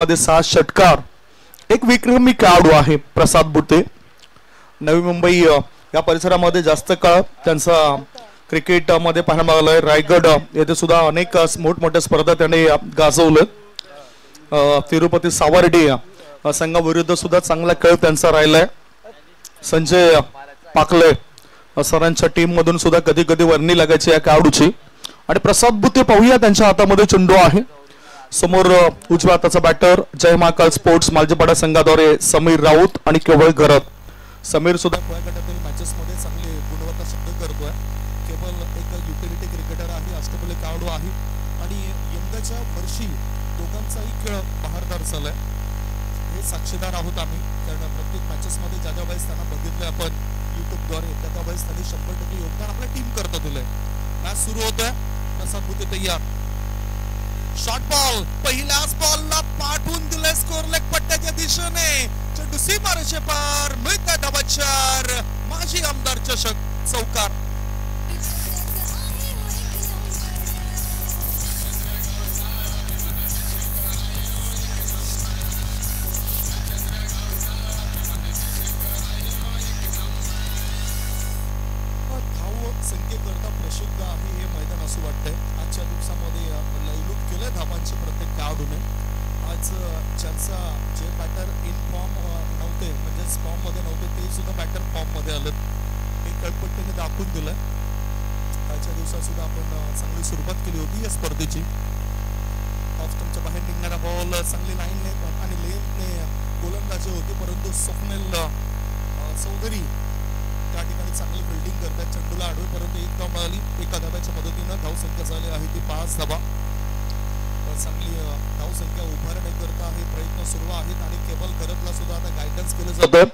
मध्ये 6 षटकार. एक विक्रमी खेळाडू आहे प्रसाद बुते. नवी मुंबई या परिसरामध्ये जास्त काळ त्यांचा क्रिकेट मध्ये पाहायला मिळालाय. रायगड येथे सुद्धा अनेक मोठमोठ्या स्पर्धा त्याने गाजवल्या. तिरुपती सावर्डी संघाविरुद्ध सुद्धा चांगला खेळ त्यांचा राहिलाय. संजय पाकले सरांच्या टीम मधून सुद्धा कधी कधी वर्णी लागायची या खेळाडूची. आणि प्रसाद बुते पाहूया, त्यांच्या हातामध्ये चेंडू आहे. समोर उजव्या हाताचा बॅटर जय महाकाल स्पोर्ट्स मालजीपाडा संघाद्वारे समीर राऊत आणि केवळ घरत. समीर सुद्धा गटातील मॅचेस मध्ये चांगली गुणवत्ता सिद्ध करतोय. केवळ एक युटिलिटी क्रिकेटर आहे, अष्टपैलू खेळाडू आहे आणि यंदाच्या वर्षी दोघांचाही खेळ बहारदार झालाय. हे साक्षीदार आहोत आम्ही, कारण प्रत्येक मॅचेस मध्ये ज्या वेळेस त्यांना बघितलं आपण युट्यूबद्वारे, त्या वेळेस त्यांनी 100% योगदान आपल्या टीम करता दिलंय. मॅच सुरू होतोय. प्रसाद बुते तयार. शॉर्ट बॉल पहिल्याच बॉलला पाठवून दिले स्कोर लेग पट्ट्याच्या दिशेने. चेंडू सीमारेषे पार, मिळतोय धावाचार. माजी आमदार चषक चौकार. संख्येकरता प्रसिद्ध आहे हे मैदान असं वाटतंय. आजच्या दिवसामध्ये लयलूट केलं धावांचे प्रत्येक खेळाडूने. आज ज्यांचा जे बॅटर इन फॉर्म नव्हते, म्हणजे फॉर्म मध्ये नव्हते, ते सुद्धा बॅटर फॉर्म मध्ये आले. हे कळपट्टीने दाखवून दिलंय. आजच्या दिवसात सुद्धा आपण चांगली सुरुवात केली होती या स्पर्धेची. ऑफ स्टंपच्या बाहेर निघणारा बॉल चांगली लाईनने आणि लेनने गोलंदाजी होती, परंतु स्वप्नील चौधरी त्या ठिकाणी चांगली फिल्डिंग करतात. चेंडूला आडवे, परंतु एक धाव मिळाली. एका धाव्याच्या मदतीनं धावसंख्या झाली आहे ती 5 धावा. चांगली धावसंख्या उभारण्याकरता हे प्रयत्न सुरू आहेत आणि केवळ घरतला सुद्धा आता गायडन्स केलं जातं.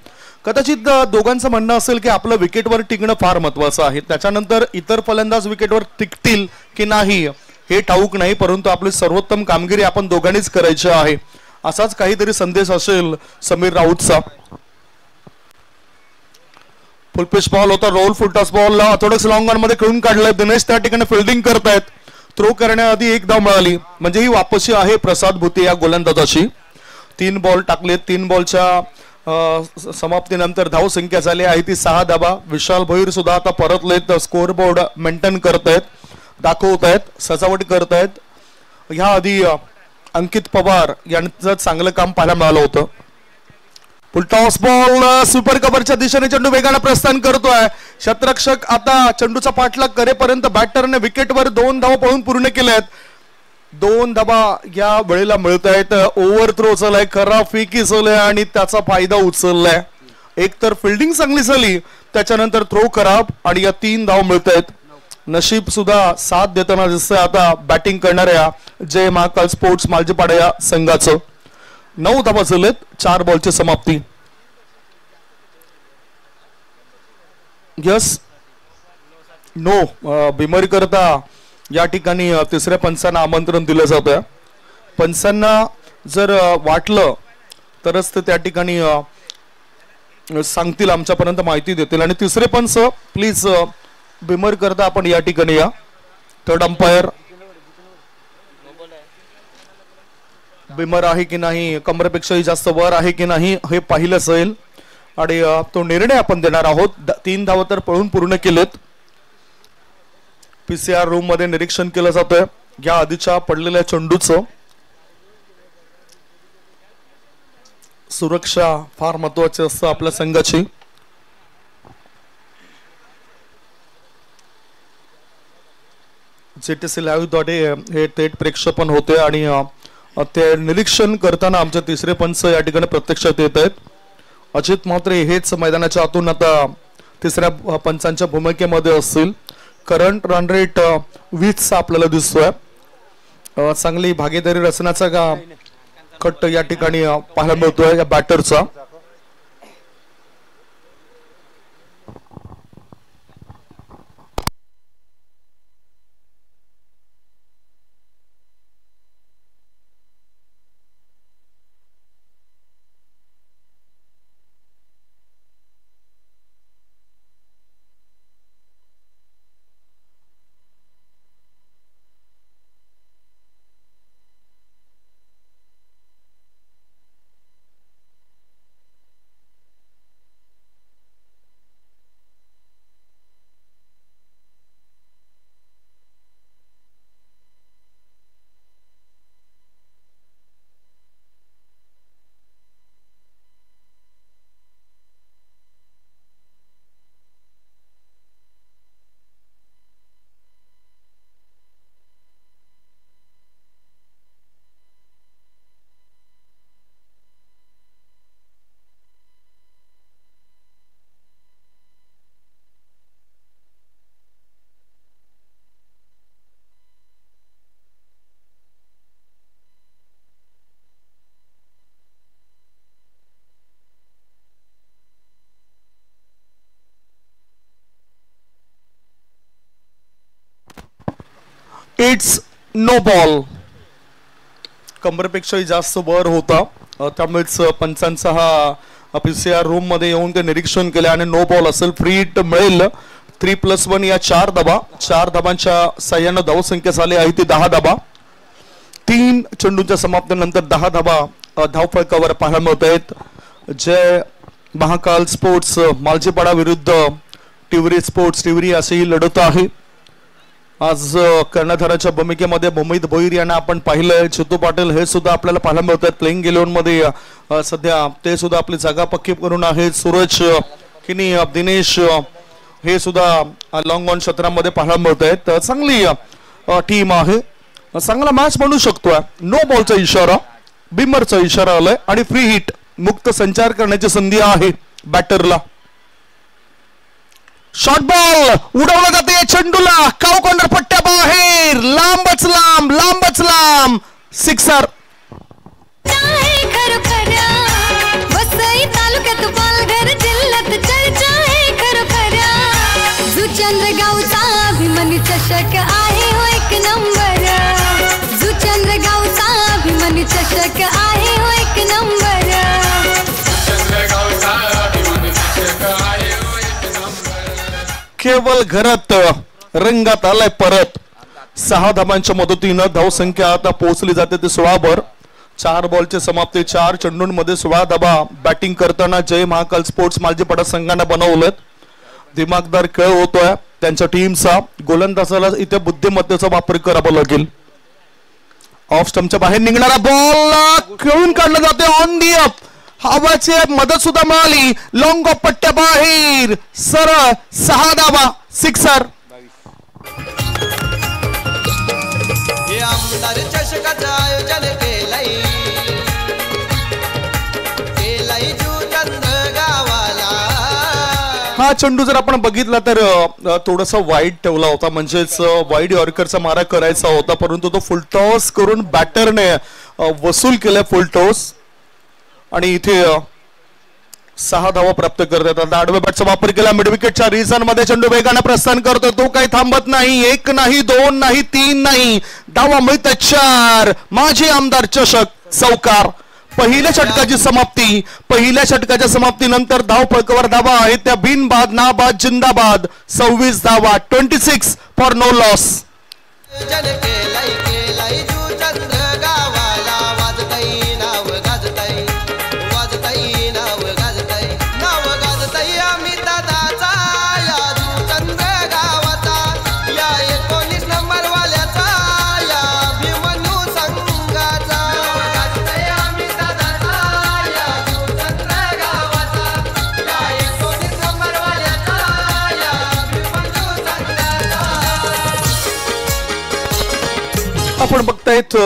कदाचित दोघांचं म्हणणं असेल की आपलं विकेटवर टिकणं फार महत्वाचं आहे. त्याच्यानंतर इतर फलंदाज विकेटवर टिकतील की नाही हे ठाऊक नाही, परंतु आपली सर्वोत्तम कामगिरी आपण दोघांनीच करायची आहे, असाच काहीतरी संदेश असेल समीर राऊतचा. फुल पिच बॉल होता. रोल फुल टॉस बॉल थोडंसं लॉंग ऑन मध्ये खेळून काढलंय. दिनेश त्या ठिकाणी फिल्डिंग करतायत. थ्रो करण्याआधी एक धाव मिळाली, म्हणजे ही वापसी आहे प्रसाद बुते या गोलंदाजाची. 3 बॉल टाकलेत. 3 बॉलच्या समाप्तीनंतर धाव संख्या झाली आहे ती 6 धावा. विशाल भोईर सुद्धा आता परतलेत. स्कोर बोर्ड मेंटेन करतायत, दाखवतायत, सजावट करतायत. ह्या आधी अंकित पवार यांचं चांगलं काम पाहायला मिळालं होतं. फुल टॉस बॉल सुपर कव्हरच्या दिशेने चेंडू वेगाने प्रस्थान करतोय. शतरक्षक आता चेंडूचा पाठलाग करेपर्यंत बॅटरने विकेटवर 2 धावा पळून पूर्ण केल्यात. 2 धावा या वेळेला मिळत आहेत. ओव्हर थ्रो चाललाय, खरा फेकी चाललाय आणि त्याचा फायदा उचललाय. एक तर फिल्डिंग चांगली झाली, त्याच्यानंतर थ्रो खराब आणि या 3 धाव मिळत आहेत. नशीब सुद्धा साथ देताना दिसतंय आता बॅटिंग करणाऱ्या जय महाकाल स्पोर्ट्स मालजीपाडा या संघाचं. 9 धावा झालेत. 4 बॉलची समाप्ती. यस नो बिमर करता या ठिकाणी तिसऱ्या पंचांना आमंत्रण दिलं जातं. पंचांना जर वाटलं तरच ते त्या ठिकाणी सांगतील, आमच्यापर्यंत माहिती देतील. आणि तिसरे पंच प्लीज बिमर करता आपण या ठिकाणी या. थर्ड अंपायर बिमर आहे की नाही, कमरेपेक्षाही जास्त वर आहे की नाही हे पाहिलं जाईल आणि तो निर्णय आपण देणार आहोत. 3 धावा तर पळून पूर्ण केलेत. पीसीआर रूम मध्ये निरीक्षण केलं जातंय या आधीच्या पडलेल्या चेंडूचं. सुरक्षा फार महत्वाची असतं आपल्या संघाची. जेटीसी लाईव्ह द्वारे हे थेट प्रेक्षेपण होते आणि ते निरीक्षण करताना आमचे तिसरे पंच या ठिकाणी प्रत्यक्षात येत आहेत. अजित म्हात्रे हेच मैदानाच्या आतून आता तिसऱ्या पंचांच्या भूमिकेमध्ये असतील. करंट रन रेट 20 आपल्याला दिसतोय. चांगली भागीदारी रचण्याचा का कट या ठिकाणी पाहायला मिळतोय या बॅटरचा. It's no ball. कंबरेपेक्षाही जास्त वर होता, त्यामुळेच पंचांचा हा पीसीआर रूम मध्ये येऊन ते निरीक्षण केले आणि नो बॉल असेल. फ्री हिट मिळेल. 3+1 या 4 धाबा, 4 धाबांच्या साह्यानं धावसंख्या झाली आहे ती 10 धाबा. 3 चेंडूंच्या समाप्तीनंतर 10 धाबा धावफलकावर पाहायला मिळत आहेत. जय महाकाल स्पोर्ट्स मालजीपाडा विरुद्ध टिवरी स्पोर्ट्स टिवरी अशी लढत आहे. आज कर्णधाराच्या भूमिकेमध्ये भूमित भोईर यांना आपण पाहिलंय. चितू पाटील हे सुद्धा आपल्याला पाहायला मिळतात. प्लेइंग 11 मध्ये सध्या ते सुद्धा आपली जागा पक्की करून आहेत. सूरज किनी, दिनेश हे सुद्धा लॉंग ऑन क्षेत्रामध्ये पाहायला मिळत आहेत. चांगली टीम आहे. चांगला मॅच बनू शकतोय. नो बॉलचा इशारा, बिमरचा इशारा आलाय आणि फ्री हिट मुक्त संचार करण्याची संधी आहे बॅटरला. शॉर्ट बॉल उडवला जाते चेंडूला. काव कॉर्नर पट्ट्या बाहेर, लांबच लांब, लांबच लांब. सिक्सर. चंद्रगावचा अभिमानी चषक आहे हो एक नंबर. चंद्रगावचा अभिमानी चषक आहे हो एक नंबर. केवळ घरात रंगात आलाय परत. 6 धाबांच्या मदतीनं धावसंख्या आता पोहोचली जाते ते 16 वर. 4 बॉलची समाप्ती, 4 चेंडूंमध्ये 16 धाबा बॅटिंग करताना जय महाकाल स्पोर्ट्स मालजीपाडा संघाने बनवलेत. दिमागदार खेळ होतोय त्यांच्या टीमचा. गोलंदाजाला इथे बुद्धिमत्तेचा वापर करावा लागेल. ऑफ स्टंपच्या बाहेर निघणारा बॉल खेळून काढला जाते ऑन दी अप. हवाची मदत सुद्धा मिळाली. लॉंग ऑफ पट्ट्या बाहेर, सरळ 6 धाबा. सिक्सर. आमदार चषकाचं आयोजन केलंय चंद्रगावाला. हा चेंडू जर आपण बघितला तर थोडासा वाईड ठेवला होता, म्हणजेच वाईड यॉर्करचा मारा करायचा होता, परंतु तो फुल टॉस करून बॅटरने वसूल केलाय फुल टॉस आणि इथे 6 धावा प्राप्त करतात. आडव्या बॅटचा वापर केला. मिड विकेटच्या रिझन मध्ये चेंडू वेगाने प्रस्थान करतो. तो काही थांबत नाही. 1 नाही, 2 नाही, 3 नाही, धावा मिळतात 4. माजी आमदार चषक चौकार. पहिल्या षटकाची समाप्ती. पहिल्या षटकाच्या समाप्तीनंतर धाव फलकावर धावा आहेत त्या बिनबाद, नाबाद, जिंदाबाद. 26 धावा. 26 फॉर नो लॉस. आपण बघतायत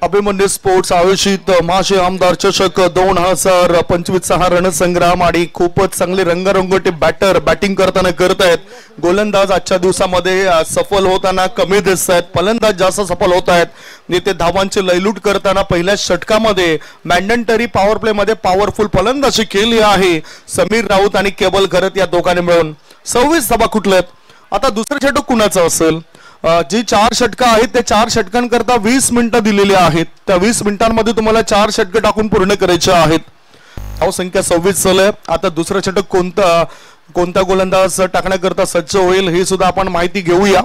अभिमन्यू स्पोर्ट्स आयोजित माजी आमदार चषक 2025 हा रणसंग्राम आणि खूपच चांगले रंगरंगोटी बॅटर बॅटिंग करताना करतायत. गोलंदाज आजच्या दिवसामध्ये सफल होताना कमी दिसत आहेत. फलंदाज जास्त सफल होत आहेत. नेते धावांची लयलूट करताना पहिल्या षटकामध्ये मॅन्डेटरी पॉवर प्ले मध्ये पॉवरफुल फलंदाजी केली आहे समीर राऊत आणि केवल घरत या दोघांनी मिळून. 26 धावा कुठल्यात. आता दुसरं षटक कुणाचं असेल. जी 4 षटकं आहेत त्या 4 षटकांकरता 20 मिनिटं दिलेली आहेत. त्या 20 मिनिटांमध्ये तुम्हाला 4 षटकं टाकून पूर्ण करायचे आहेत. धावसंख्या 26 झालंय. आता दुसरं षटक कोणता गोलंदाज टाकण्याकरता सज्ज होईल हे सुद्धा आपण माहिती घेऊया.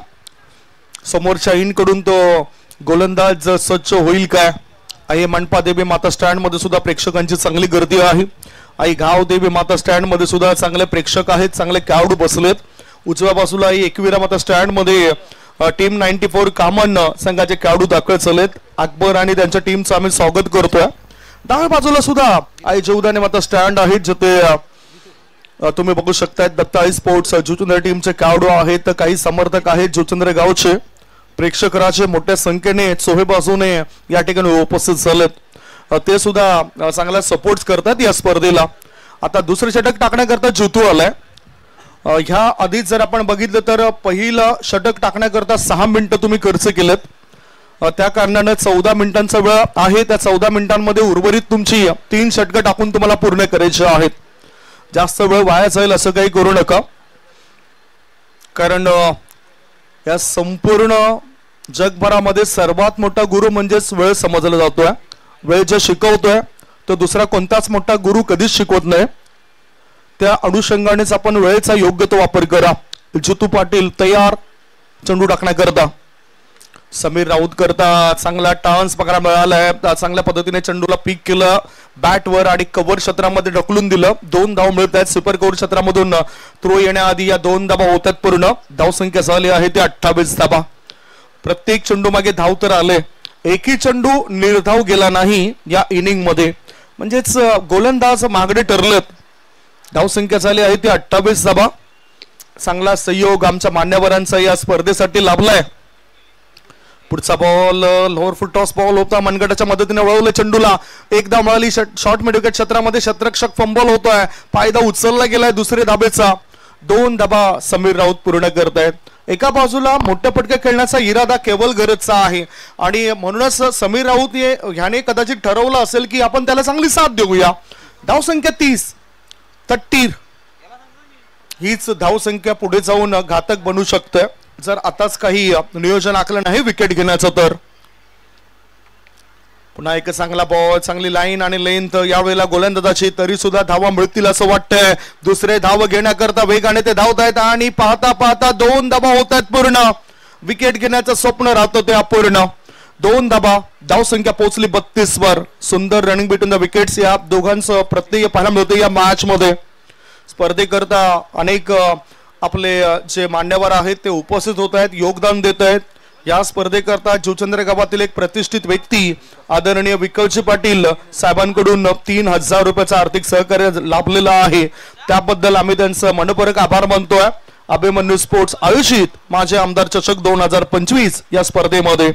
समोरच्या इन कडून तो गोलंदाज सज्ज होईल काय. आई मंडपा देवी माता स्टँड मध्ये सुद्धा प्रेक्षकांची चांगली गर्दी आहे. आई गाव देवी माता स्टँड मध्ये सुद्धा चांगले प्रेक्षक आहेत, चांगले खेळाडू बसलेत. उजव्या बाजूला आई एकविरा माता स्टँड मध्ये टीम 94 कामन संघाचे खेळाडू दाखल झालेत. अकबर आणि त्यांच्या टीमचं आम्ही स्वागत करतोय. डाव्या बाजूला सुद्धा आई जीवदानी माता स्टँड आहेत जिथे तुम्ही बघू शकताय दत्ताई स्पोर्ट्स जुचंद्र टीमचे खेळाडू आहेत. काही समर्थक आहेत जुचंद्र गावचे. प्रेक्षक राजे मोठ्या संख्येने चोहे बाजूने या ठिकाणी उपस्थित झालेत. ते सुद्धा चांगला सपोर्ट करतात या स्पर्धेला. आता दुसरे षटक टाकण्याकरता जितू आलाय. ह्या आधीच जर आपण बघितलं तर पहिलं षटक टाकण्याकरता 6 मिनिटं तुम्ही खर्च केलेत. त्या कारणाने 14 मिनिटांचा वेळ आहे. त्या 14 मिनिटांमध्ये उर्वरित तुमची 3 षटकं टाकून तुम्हाला पूर्ण करायचे आहेत. जास्त वेळ वाया जाईल असं काही करू नका, कारण या संपूर्ण जगभरामध्ये सर्वात मोठा गुरु म्हणजेच वेळ समजला जातोय. वेळ जे शिकवतोय तो दुसरा कोणताच मोठा गुरु कधीच शिकवत नाही. त्या अनुषंगानेच आपण वेळेचा योग्य तो वापर करा. जितू पाटील तयार चेंडू टाकण्याकरता. समीर राऊत करता चांगला टार्न्स पकडा मिळालाय. चांगल्या पद्धतीने चेंडूला पीक केलं बॅटवर आणि कव्हर क्षेत्रामध्ये ढकलून दिलं. 2 धाव मिळत आहेत. सुपर कव्हर क्षेत्रामधून थ्रो येण्याआधी या 2 धावा होतात पूर्ण. धावसंख्या झाली आहे ते 28 धावा. प्रत्येक चेंडू मागे धाव तर आले. एकही चेंडू निर्धाव गेला नाही या इनिंग मध्ये. म्हणजेच गोलंदाज मागडे ठरलेत. धावसंख्या झाली आहे ती 28 धावा. चांगला सहयोग आमच्या मान्यवरांचा या स्पर्धेसाठी लाभलाय. पुढचा ball lower foot toss ball होता. मनगटाच्या मदतीने वळवले चेंडूला. एक धाव मिळाली. शॉर्ट मिड विकेट क्षेत्रामध्ये शतरक्षक फंबल होतोय. फायदा उचलला गेलाय दुसरे धाबेचा. 2 धाबा समीर राऊत पूर्ण करतायत. एका बाजूला मोठ्या पटक्या खेळण्याचा इरादा केवळ गरजचा आहे आणि म्हणूनच समीर राऊत ह्याने कदाचित ठरवलं असेल की आपण त्याला चांगली साथ देऊया. धावसंख्या 30 हीच धावसंख्या पुढे जाऊन घातक बनू शकते जर आताच काही नियोजन आखलं नाही विकेट घेण्याचं तर. पुन्हा एक चांगला बॉल, चांगली लाईन आणि लेंथ यावेळेला गोलंदाजाची. तरी सुद्धा धावा मिळतील असं वाटतंय. दुसरे धाव घेण्याकरता वेगाने ते धावत आहेत आणि पाहता पाहता 2 धावा होत आहेत पूर्ण. विकेट घेण्याचं स्वप्न राहतं ते अपूर्ण. 2 धावा. धावसंख्या पोहोचली 32 वर. सुंदर रनिंग बिटवीन द विकेट्स या दोघांचं प्रत्येक पाहायला मिळतं या मॅच मध्ये. स्पर्धेकरता अनेक आपले जे मान्यवर आहेत ते उपस्थित होत आहेत, योगदान देत आहेत. या स्पर्धेकरता जुचंद्र गावातील एक प्रतिष्ठित व्यक्ती आदरणीय विकलजी पाटील साहेबांकडून 3000 रुपयाचं आर्थिक सहकार्य लाभलेलं आहे. त्याबद्दल आम्ही त्यांचं मनपूर्वक आभार मानतोय. अभिमन्यू स्पोर्ट्स आयोजित माझे आमदार चषक 2025 या स्पर्धेमध्ये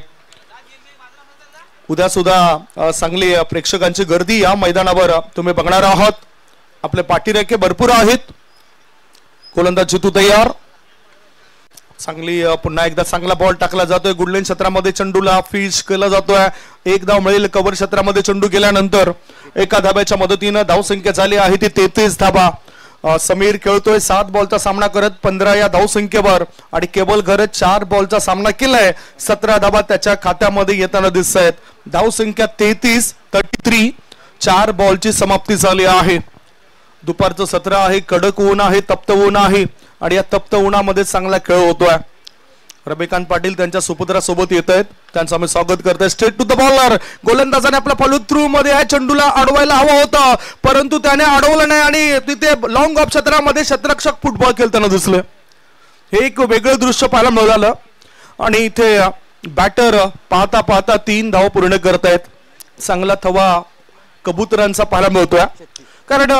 उद्या सुद्धा चांगली प्रेक्षकांची गर्दी या मैदानावर तुम्ही बघणार आहात. आपले पाठीरेखे भरपूर आहेत. गोलंदाज जितू तयार. चांगली पुन्हा एकदा चांगला बॉल टाकला जातोय. गुडलेन क्षेत्रामध्ये चेंडूला फिश केला जातोय. एक धाव मिळेल कव्हर क्षेत्रामध्ये चेंडू गेल्यानंतर. एका धाब्याच्या मदतीनं धावसंख्या झाली आहे ती 33 धाबा. समीर खेळतोय 7 बॉलचा सामना करत 15 या धावसंख्येवर आणि केवळ घरत 4 बॉलचा सामना केलाय. 17 धाबा त्याच्या खात्यामध्ये येताना दिसत आहेत. धावसंख्या 33. 4 बॉलची समाप्ती झाली आहे. दुपारचं सत्र आहे. कडक ऊन आहे, तप्त ऊन आहे आणि या तप्त उन्हामध्ये चांगला खेळ होतोय. रविकांत पाटील त्यांच्या सुपुत्रासोबत येत आहेत. त्यांचं आम्ही स्वागत करतोय. Straight to the bowler. गोलंदाजाने आपला फॉलो थ्रू मध्ये या चेंडूला अडवायला हवा होता परंतु त्याने अडवलं नाही आणि तिथे लॉंग ऑफ क्षेत्रामध्ये शतरक्षक फुटबॉल खेळताना दिसले. हे एक वेगळं दृश्य पाहायला मिळालं आणि इथे बॅटर पाहता पाहता 3 धाव पूर्ण करतायत. चांगला थवा कबुतरांचा पाहायला मिळतोय कारण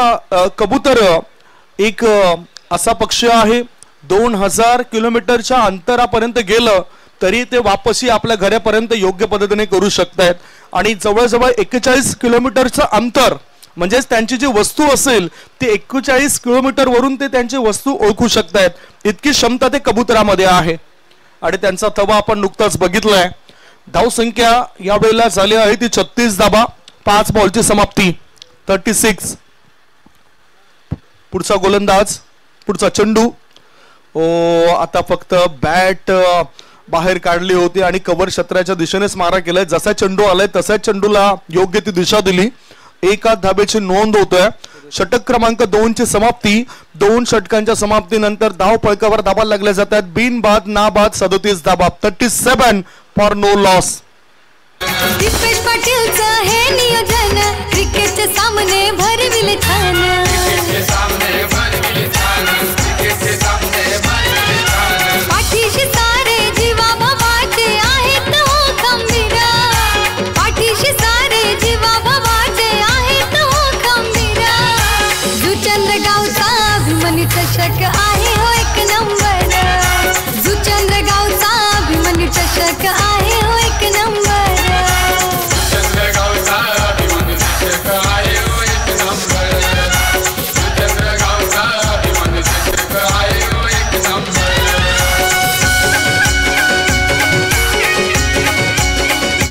कबूतर एक असा पक्षी आहे 2000 किलोमीटरच्या अंतरापर्यंत गेलं तरी ते वापसी आपल्या घरापर्यंत योग्य पद्धतीने करू शकतायत आणि जवळजवळ 41 किलोमीटरचं अंतर म्हणजेच त्यांची जी वस्तू असेल ती 41 किलोमीटर वरून ते त्यांची वस्तू ओळखू शकतायत. इतकी क्षमता ते कबुतरामध्ये आहे आणि त्यांचा थवा आपण नुकताच बघितलाय. धावसंख्या यावेळेला झाली आहे ती 36 धाबा. 5 बॉलची समाप्ती 36. पुढचा गोलंदाज, पुढचा चेंडू. आता फक्त बॅट बाहेर काढली होती आणि कव्हर क्षेत्राच्या दिशेनेच मारा केलाय. जसा चेंडू आलाय तसाच चेंडूला योग्य ती दिशा दिली. एका धाब्याची नोंद होतोय. षटक क्रमांक 2 ची समाप्ती. 2 षटकांच्या समाप्तीनंतर धाव फळकावर धाबा लागल्या जातात. बिनबाद नाबाद 37 धाबा. 37 फॉर नो लॉस. दीपेश पाटीलचं हे नियोजन क्रिकेटचे सामने भरविले छान. पाठीशी सारे जीवा भावाचे आहेत हो खंबीर. पाठीशी सारे जीवा भावाचे आहेत हो खंबीर. जुचंद्र गावचा अभिमानी चषक आहे हो 1 नंबर. जुचंद्र गावचा अभिमानी चषक आहे हो 1 नंबर.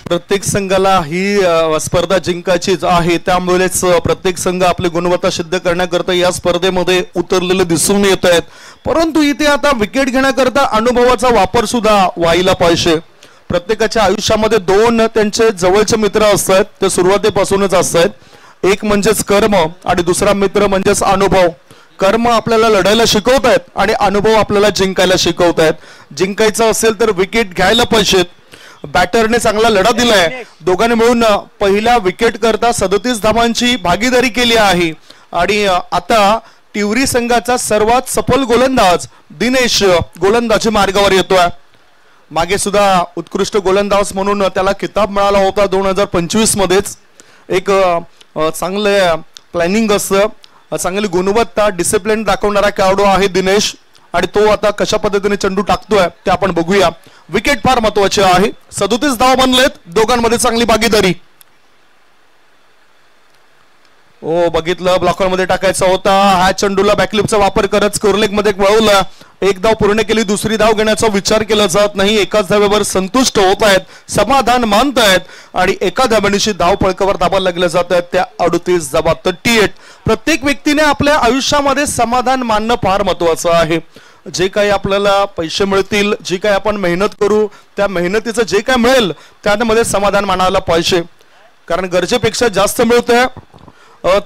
प्रत्येक संघाला ही स्पर्धा जिंकायचीच आहे. त्यामुळेच प्रत्येक संघ आपली गुणवत्ता सिद्ध करण्याकरता या स्पर्धेमध्ये उतरलेले दिसून येत आहेत. परंतु इथे आता विकेट घेण्याकरता अनुभवाचा वापर सुद्धा व्हायला पाहिजे. प्रत्येकाच्या आयुष्यामध्ये दोन त्यांचे जवळचे मित्र असतात, ते सुरुवातीपासूनच असतात. एक म्हणजेच कर्म आणि दुसरा मित्र म्हणजेच अनुभव. कर्म आपल्याला लढायला शिकवतायत आणि अनुभव आपल्याला जिंकायला शिकवतायत. जिंकायचं असेल तर विकेट घ्यायला पाहिजेत. बॅटरने चांगला लढा दिलाय. दोघांनी मिळून पहिल्या विकेट करता 37 धावांची भागीदारी केली आहे आणि आता तिवरी संघाचा सर्वात सफल गोलंदाज दिनेश गोलंदाजी मार्गावर येतोय. मागे सुद्धा उत्कृष्ट गोलंदाज म्हणून त्याला किताब मिळाला होता 2025 मध्येच. एक चांगले प्लॅनिंग असतं, चांगली गुणवत्ता, डिसिप्लिन दाखवणारा खेळाडू आहे दिनेश आणि तो आता कशा पद्धतीने चेंडू टाकतोय ते आपण बघूया. विकेट फार महत्वाची आहे. 37 धावा बनलेत, दोघांमध्ये चांगली भागीदारी. बघितलं, ब्लॉकर मध्ये टाकायचा होता. हा चेंडूला बॅकलिपचा वापर करत स्कोरलेग मध्ये वळवला. एक धाव पूर्ण केली, दुसरी धाव घेण्याचा विचार केला जात नाही. एकाच धावेवर संतुष्ट होत आहेत, समाधान मानतायत आणि एका धावेनिशी धाव फळकावर धाबा लागल्या जात आहेत. त्या 38 धावा 38. प्रत्येक व्यक्तीने आपल्या आयुष्यामध्ये समाधान मानणं फार महत्वाचं आहे. जे काही आपल्याला पैसे मिळतील, जी काही आपण मेहनत करू, त्या मेहनतीचं जे काय मिळेल त्यामध्ये समाधान मानायला पाहिजे. कारण गरजेपेक्षा जास्त मिळतंय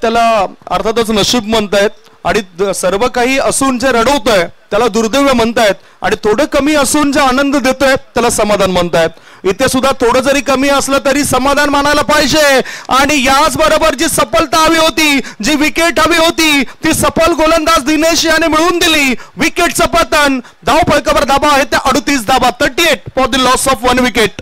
त्याला अर्थातच नशीब म्हणतायत आणि सर्व काही असून जे रडवतंय त्याला दुर्दैव म्हणतायत आणि थोडं कमी असून जे आनंद देतोय त्याला समाधान म्हणतायत. इथे सुद्धा थोडं जरी कमी असलं तरी समाधान मानायला पाहिजे. आणि याच बरोबर जी सफलता हवी होती, जी विकेट हवी होती, ती सफल गोलंदाज दिनेश याने मिळवून दिली. विकेटचं पतन, धाव फळकावर धाबा आहे त्या 38 धाबा 38 for the loss of 1 wicket.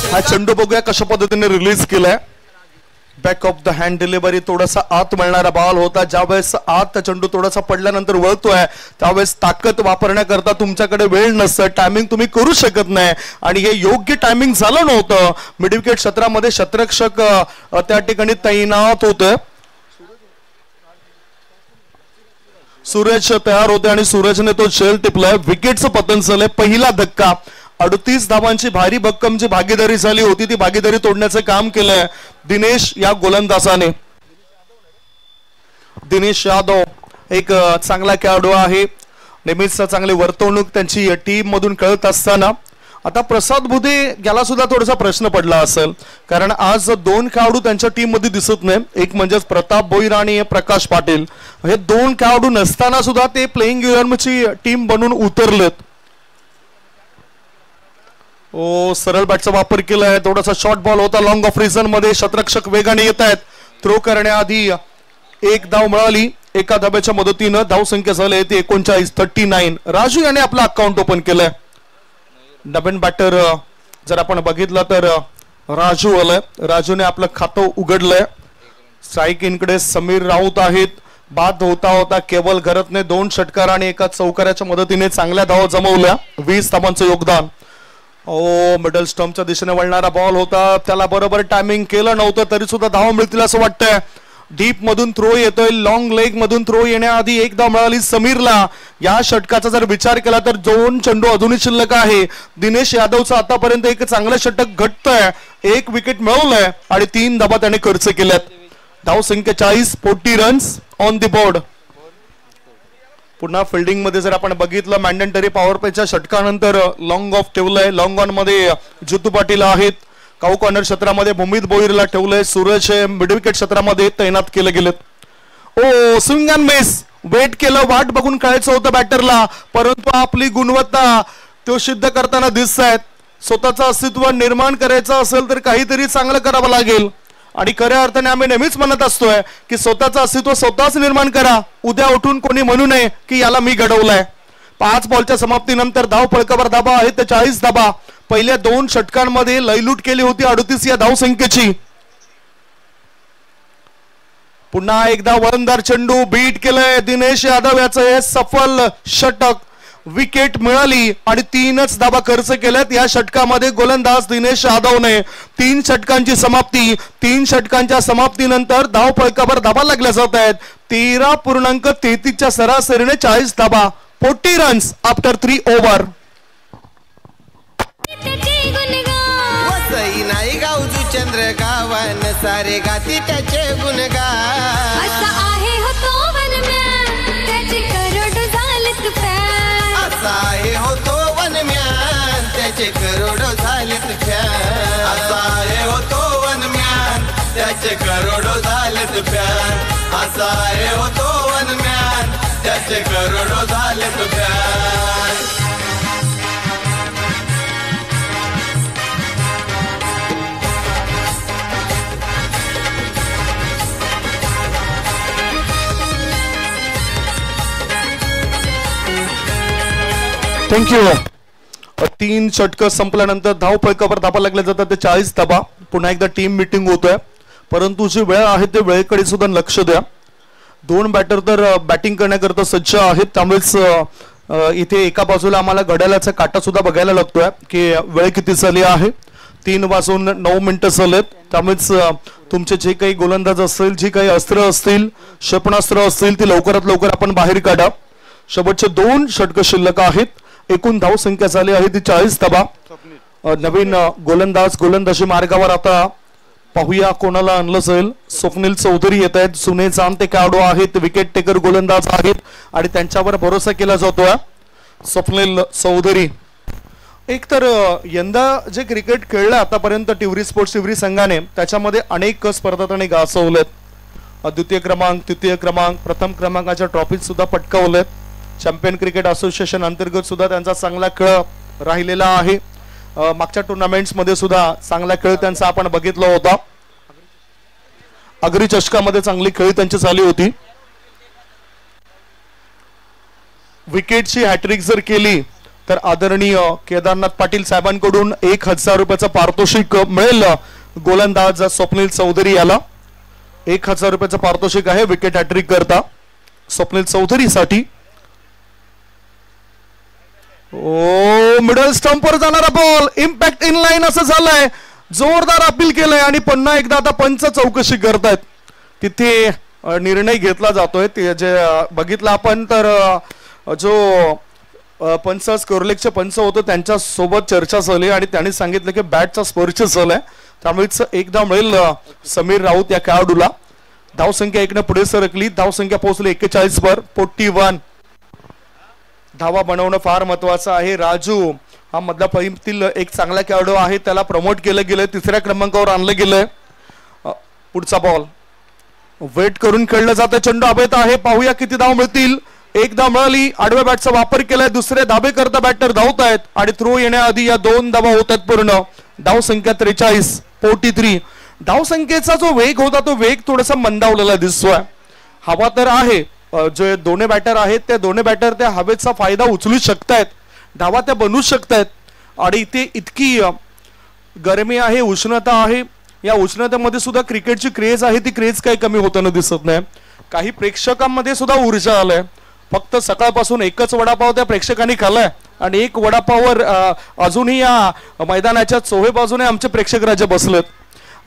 हा चेंडू बघूया कशा पद्धतीने रिलीज केलाय. Back of the hand delivery, थोडासा आत मिळणारा बॉल होता. ज्यावेळेस आत चेंडू थोडासा पडल्यानंतर वळतोय त्यावेळेस ताकद वापरण्याकरता तुमच्याकडे वेळ नसतं, टायमिंग तुम्ही करू शकत नाही आणि हे योग्य टायमिंग झालं नव्हतं. मिड विकेट क्षेत्रामध्ये शतरक्षक त्या ठिकाणी तैनात होते. सूरज तयार होते आणि सूरजने तो शेल टिपलाय. विकेटचं पतन झालंय. पहिला धक्का. 38 धावांची भारी भक्कम जी भागीदारी झाली होती ती भागीदारी तोडण्याचं काम केलंय दिनेश या गोलंदाजाने. दिनेश यादव एक चांगला खेळाडू आहे. नेहमीच चांगली वर्तवणूक त्यांची टीम मधून कळत असताना आता प्रसाद बुधे याला सुद्धा थोडासा प्रश्न पडला असेल, कारण आज 2 खेळाडू त्यांच्या टीम मध्ये दिसत नाही. एक म्हणजे प्रताप भोईर आणि प्रकाश पाटील. हे 2 खेळाडू नसताना सुद्धा ते प्लेइंग 11ची टीम बनून उतरलेत. सरळ बॅटचा वापर केलाय. थोडासा शॉर्ट बॉल होता लॉंग ऑफ रिझन मध्ये. शतरक्षक वेगाने येत आहेत. थ्रो करण्याआधी एक धाव मिळाली. एका धाब्याच्या मदतीनं धावसंख्या झाली ती 39 39. राजू याने आपला अकाउंट ओपन केलंय. नवीन बॅटर जर आपण बघितलं तर राजू आलाय. राजूने आपलं खातं उघडलंय. स्ट्राईक इनकडे समीर राऊत आहेत. बाद होता केवल घरतने 2 षटकार आणि एका चौकाराच्या मदतीने चांगल्या धावा जमवल्या. 20 धावांचं योगदान. मिडल स्टंपच्या दिशेने वळणारा बॉल होता. त्याला बरोबर टायमिंग केलं नव्हतं तरी सुद्धा धावा मिळतील असं वाटतंय. डीप मधून थ्रो येतोय. लॉंग लेग मधून थ्रो येण्याआधी एक धाव मिळाली समीरला. या षटकाचा जर विचार केला तर 2 चेंडू अजूनही शिल्लक आहे. दिनेश यादवचा आतापर्यंत एक चांगलं षटक घटतंय. 1 विकेट मिळवलंय आणि 3 धावा त्याने खर्च केल्यात. धाव संख्या 40 40 रन्स ऑन द बोर्ड. पुन्हा फिल्डिंग मध्ये जर आपण बघितलं मॅन्डेटरी पॉवर प्लेच्या षटकानंतर लॉंग ऑफ ठेवलंय. लॉंग ऑन मध्ये जितू पाटील आहेत. काऊ कॉर्नर क्षेत्रामध्ये भूमित बोईरला ठेवलंय. सूरज मिड विकेट क्षेत्रामध्ये तैनात केले गेलेत. Swing and miss. वेट केलं, वाट बघून खेळायचं होतं बॅटरला, परंतु आपली गुणवत्ता तो सिद्ध करताना दिसत आहेत. स्वतःचं अस्तित्व निर्माण करायचं असेल तर काहीतरी चांगलं करावं लागेल आणि खऱ्या अर्थाने आम्ही नेहमीच म्हणत असतोय की स्वतःचं अस्तित्व स्वतःच निर्माण करा. उद्या उठून कोणी म्हणू नये की याला मी घडवलंय. 5 बॉलच्या समाप्तीनंतर धाव फळकावर धाबा आहे ते 40 धाबा. पहिल्या 2 षटकांमध्ये लयलूट केली होती 38 या धाव संख्येची. पुन्हा एकदा वळणदार चेंडू बीट केलंय दिनेश यादव याचं हे सफल षटक. विकेट मिळाली आणि 3च धाबा खर्च केल्यात या षटकामध्ये गोलंदाज दिनेश यादवने. 3 षटकांची समाप्ती. 3 षटकांच्या समाप्तीनंतर धाव फळकावर धाबा लागल्या जात आहेत. 13.33च्या सरासरीने 40 धाबा 40 रन्स आफ्टर 3 ओव्हर. त्याचे गुणगान वसई नाही गावजू चंद्र गावन सारे गाती त्याचे गुणगान असा आहे हो तो वनम्यान त्याचे करोड झालेत फॅन असा आहे हो तो वनम्यान त्याचे करोडो झालेत फॅन असा आहे हो तो वनम्यान त्याचे करोडो झालेत फॅन असा आहे हो तो वनम्यान त्याचे करोडो झालेत फॅन थँक्यू. 3 षटक संपल्यानंतर धावफलकावर धाबा लागल्या जातात ते 40 धाबा. पुन्हा एकदा टीम मीटिंग होतोय, परंतु जी वेळ आहे ते वेळेकडे सुद्धा लक्ष द्या. 2 बॅटर तर बॅटिंग करण्याकरता सज्ज आहेत, त्यामुळेच इथे एका बाजूला आम्हाला घड्याळाचा काटा सुद्धा बघायला लागतोय की वेळ किती झाली आहे. 3 वाजून 9 मिनिटं झालेत. त्यामुळेच तुमचे जे काही गोलंदाज असतील, जी काही अस्त्र असतील, क्षेपणास्त्र असतील, ती लवकरात लवकर आपण बाहेर काढा. शेवटचे 2 षटक शिल्लक आहेत. एकूण धाव संख्या झाली आहे ती 40 धाबा. नवीन गोलंदाजी मार्गावर आता पाहूया कोणाला आणलं जाईल. स्वप्नील चौधरी येत आहेत, सुने जाणते खेळाडू आहेत, विकेट टेकर गोलंदाज आहेत आणि त्यांच्यावर भरोसा केला जातोय. स्वप्नील चौधरी एकतर यंदा जे क्रिकेट खेळलं आतापर्यंत टिवरी स्पोर्ट्स टिवरी संघाने, त्याच्यामध्ये अनेक स्पर्धा त्यांनी गाजवल्यात. द्वितीय क्रमांक, तृतीय क्रमांक, प्रथम क्रमांकाच्या ट्रॉफी सुद्धा पटकावल्यात. चॅम्पियन क्रिकेट असोसिएशन अंतर्गत सुद्धा त्यांचा चांगला खेळ राहिलेला आहे. मागच्या टुर्नामेंट्स मध्ये सुद्धा चांगला खेळ त्यांचा आपण बघितला होता. अग्री चषकामध्ये चांगली खेळ त्यांची झाली होती. विकेटची हॅट्रिक जर केली तर आदरणीय केदारनाथ पाटील साहेबांकडून 1000 रुपयाचं पारितोषिक मिळेल. गोलंदाज स्वप्नील चौधरी याला 1000 रुपयाचं पारितोषिक आहे विकेट हॅट्रिक करता स्वप्नील चौधरी साठी. ओ मिडल स्टंपवर जाणारा बॉल, इम्पॅक्ट इन लाईन असं झालंय. जोरदार अपील केलंय आणि पुन्हा एकदा आता पंच चौकशी करतायत. तिथे निर्णय घेतला जातोय. ते जे बघितलं आपण तर जो पंच स्कोरलेगचे पंच होते त्यांच्या सोबत चर्चा झाली आणि त्यांनी सांगितलं की बॅटचा स्पर्श झालाय, त्यामुळेच एकदा मिळेल समीर राऊत या खेळाडूला. धावसंख्या 1 पुढे सरकली. धावसंख्या पोहोचली 41 वर. 41 धावा बनवणं फार महत्वाचं आहे. राजू हा मधल्या फळीतील एक चांगला खेळाडू आहे, त्याला प्रमोट केलं गेलंय, 3ऱ्या क्रमांकावर आणलं गेलंय. पुढचा बॉल वेट करून खेळलं जातं. चेंडू हवेत आहे, पाहूया किती धाव मिळतील. 1 धाव मिळाली. आडव्या बॅटचा वापर केलाय. दुसरे धाबे करता बॅटर धावत आहेत आणि थ्रो येण्याआधी या 2 धावा होत आहेत पूर्ण. धाव संख्या 43. 43 धाव संख्येचा जो वेग होता तो वेग थोडासा मंदावलेला दिसतोय. हवा तर आहे, जे दोन्ही बॅटर आहेत त्या दोन्ही बॅटर त्या हवेचा फायदा उचलू शकतायत, धावा त्या बनवू शकतायत. आणि इथे इतकी गरमी आहे, उष्णता आहे. या उष्णतेमध्ये सुद्धा क्रिकेटची क्रेज आहे, ती क्रेज काही कमी होताना दिसत नाही. काही प्रेक्षकांमध्ये सुद्धा ऊर्जा आलाय. फक्त सकाळपासून एकच वडापाव त्या प्रेक्षकांनी खाल्लाय आणि एक वडापाववर अजूनही या मैदानाच्या चोहे बाजूने आमचे प्रेक्षक राजे बसलेत.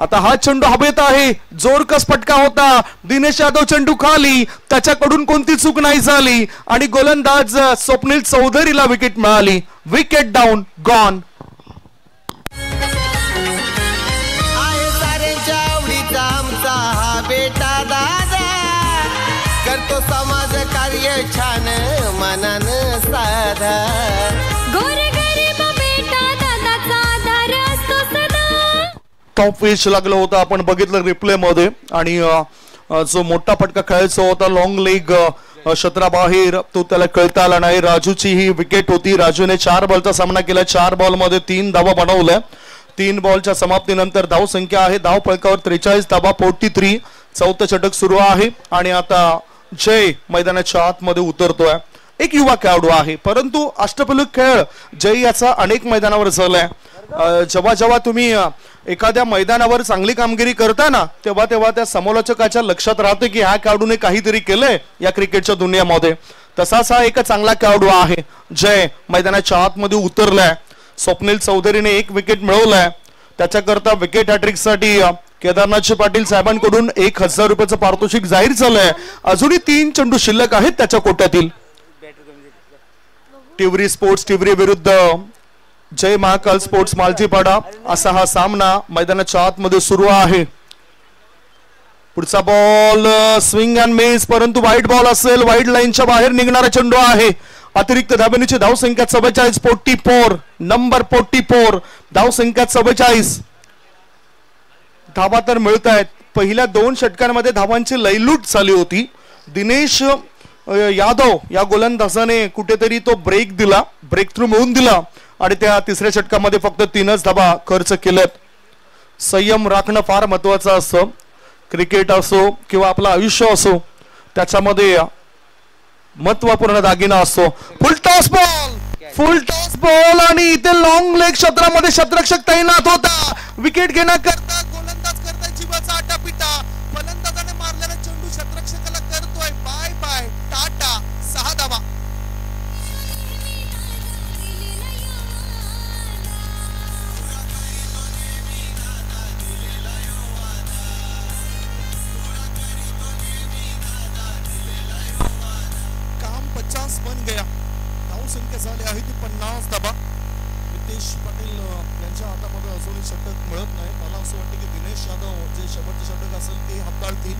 आता हा चेंडू हवेत आहे, जोरकस फटका होता. दिनेश यादव चेंडू खाली, त्याच्याकडून कोणती चूक नाही झाली आणि गोलंदाज स्वप्नील चौधरीला विकेट मिळाली. Wicket down, gone. आहे साऱ्यांच्या आवडीचा आमचा हा बेटा दादा, करतो समाज कार्य छान मनानं साधा. गोरगरीब बेटा दादाचा आधार असतो सदा. टॉप फिश लागलं होतं, आपण बघितलं रिप्ले मध्ये. आणि जो मोठा फटका खेळायचा होता लॉंग लेग क्षेत्राबाहेर, तो त्याला खेळता आला नाही. राजूची ही विकेट होती. राजूने 4 बॉलचा सामना केला. 4 बॉल मध्ये 3 धावा बनवल्या. 3 बॉलच्या समाप्तीनंतर धाव संख्या आहे धाव फलकावर 43 धावा. 43 चौथं षटक सुरू आहे आणि आता जय मैदानाच्या आतमध्ये उतरतोय. एक युवा खेळाडू आहे, परंतु अष्टपैलू खेळ जय याचा अनेक मैदानावर झालाय. जेव्हा जेव्हा तुम्ही एखाद्या मैदानावर चांगली कामगिरी करता ना, तेव्हा तेव्हा त्या समालोचकाच्या लक्षात राहते की ह्या खेळाडूने काहीतरी केलंय या क्रिकेटच्या दुनियामध्ये. तसाच हा एक चांगला खेळाडू आहे. जय मैदानाच्या आतमध्ये उतरलाय. स्वप्नील चौधरीने 1 विकेट मिळवलाय. त्याच्याकरता विकेट हॅट्रिक साठी केदारनाथ पाटील साहेबांकडून 1000 रुपयाचं पारितोषिक जाहीर झालंय. अजूनही 3 चेंडू शिल्लक आहेत त्याच्या कोट्यातील. टिवरी स्पोर्ट्स टिवरी विरुद्ध जय महाकाल स्पोर्ट्स मालजीपाडा असा हा सामना मैदानाच्या आतमध्ये सुरू आहे. पुढचा बॉल स्विंग अँड मिस, परंतु वाईट बॉल असेल. वाईट लाईनच्या बाहेर निघणारा चेंडू आहे. अतिरिक्त धाबेनीची धावसंख्या 44 44 नंबर 44 धावसंख्या 44 धावा तर मिळत आहेत. पहिल्या 2 षटकांमध्ये धावांची लयलूट झाली होती. दिनेश यादव या गोलंदाजाने कुठेतरी तो ब्रेक दिला, ब्रेक थ्रू मिळून दिला आणि त्या तिसऱ्या षटकामध्ये फक्त 3च धावा खर्च केल्यात. संयम राखणं फार महत्वाचं असतं. क्रिकेट असो किंवा आपलं आयुष्य असो त्याच्यामध्ये महत्वपूर्ण दागिना असतो. फुल टॉस बॉल आणि इथे लॉंग लेग क्षेत्रामध्ये शतरक्षक तैनात होता. विकेट घेण्याकरता गोलंदाज करता जीवाचा आटापिटा. फलंदाजाने मारलेला चेंडू शतरक्षकाला करतोय बाय बाय टाटा. 6 धावा. बन गया. धावसंख्या झाली आहे ती 50 धावा. नितेश पाटील यांच्या हातामध्ये अजूनही षटक मिळत नाही. मला असं वाटतं की दिनेश यादव जे शेवटचे षटक असेल ते हाताळतील,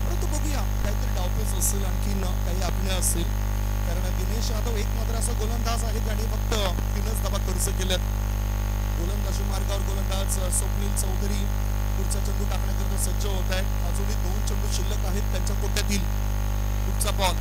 परंतु बघूया काहीतरी डावपेच असेल, आणखी काही आज्ञा असेल. कारण दिनेश यादव एक मात्र असा गोलंदाज आहे ज्याने फक्त 3च धावा खर्च केल्यात. गोलंदाजी मार्गावर गोलंदाज स्वप्नील चौधरी पुढचा चेंडू टाकण्याकरता सज्ज होत आहे. अजूनही 2 चेंडू शिल्लक आहेत त्यांच्या कोट्यातील. पुढचा बॉल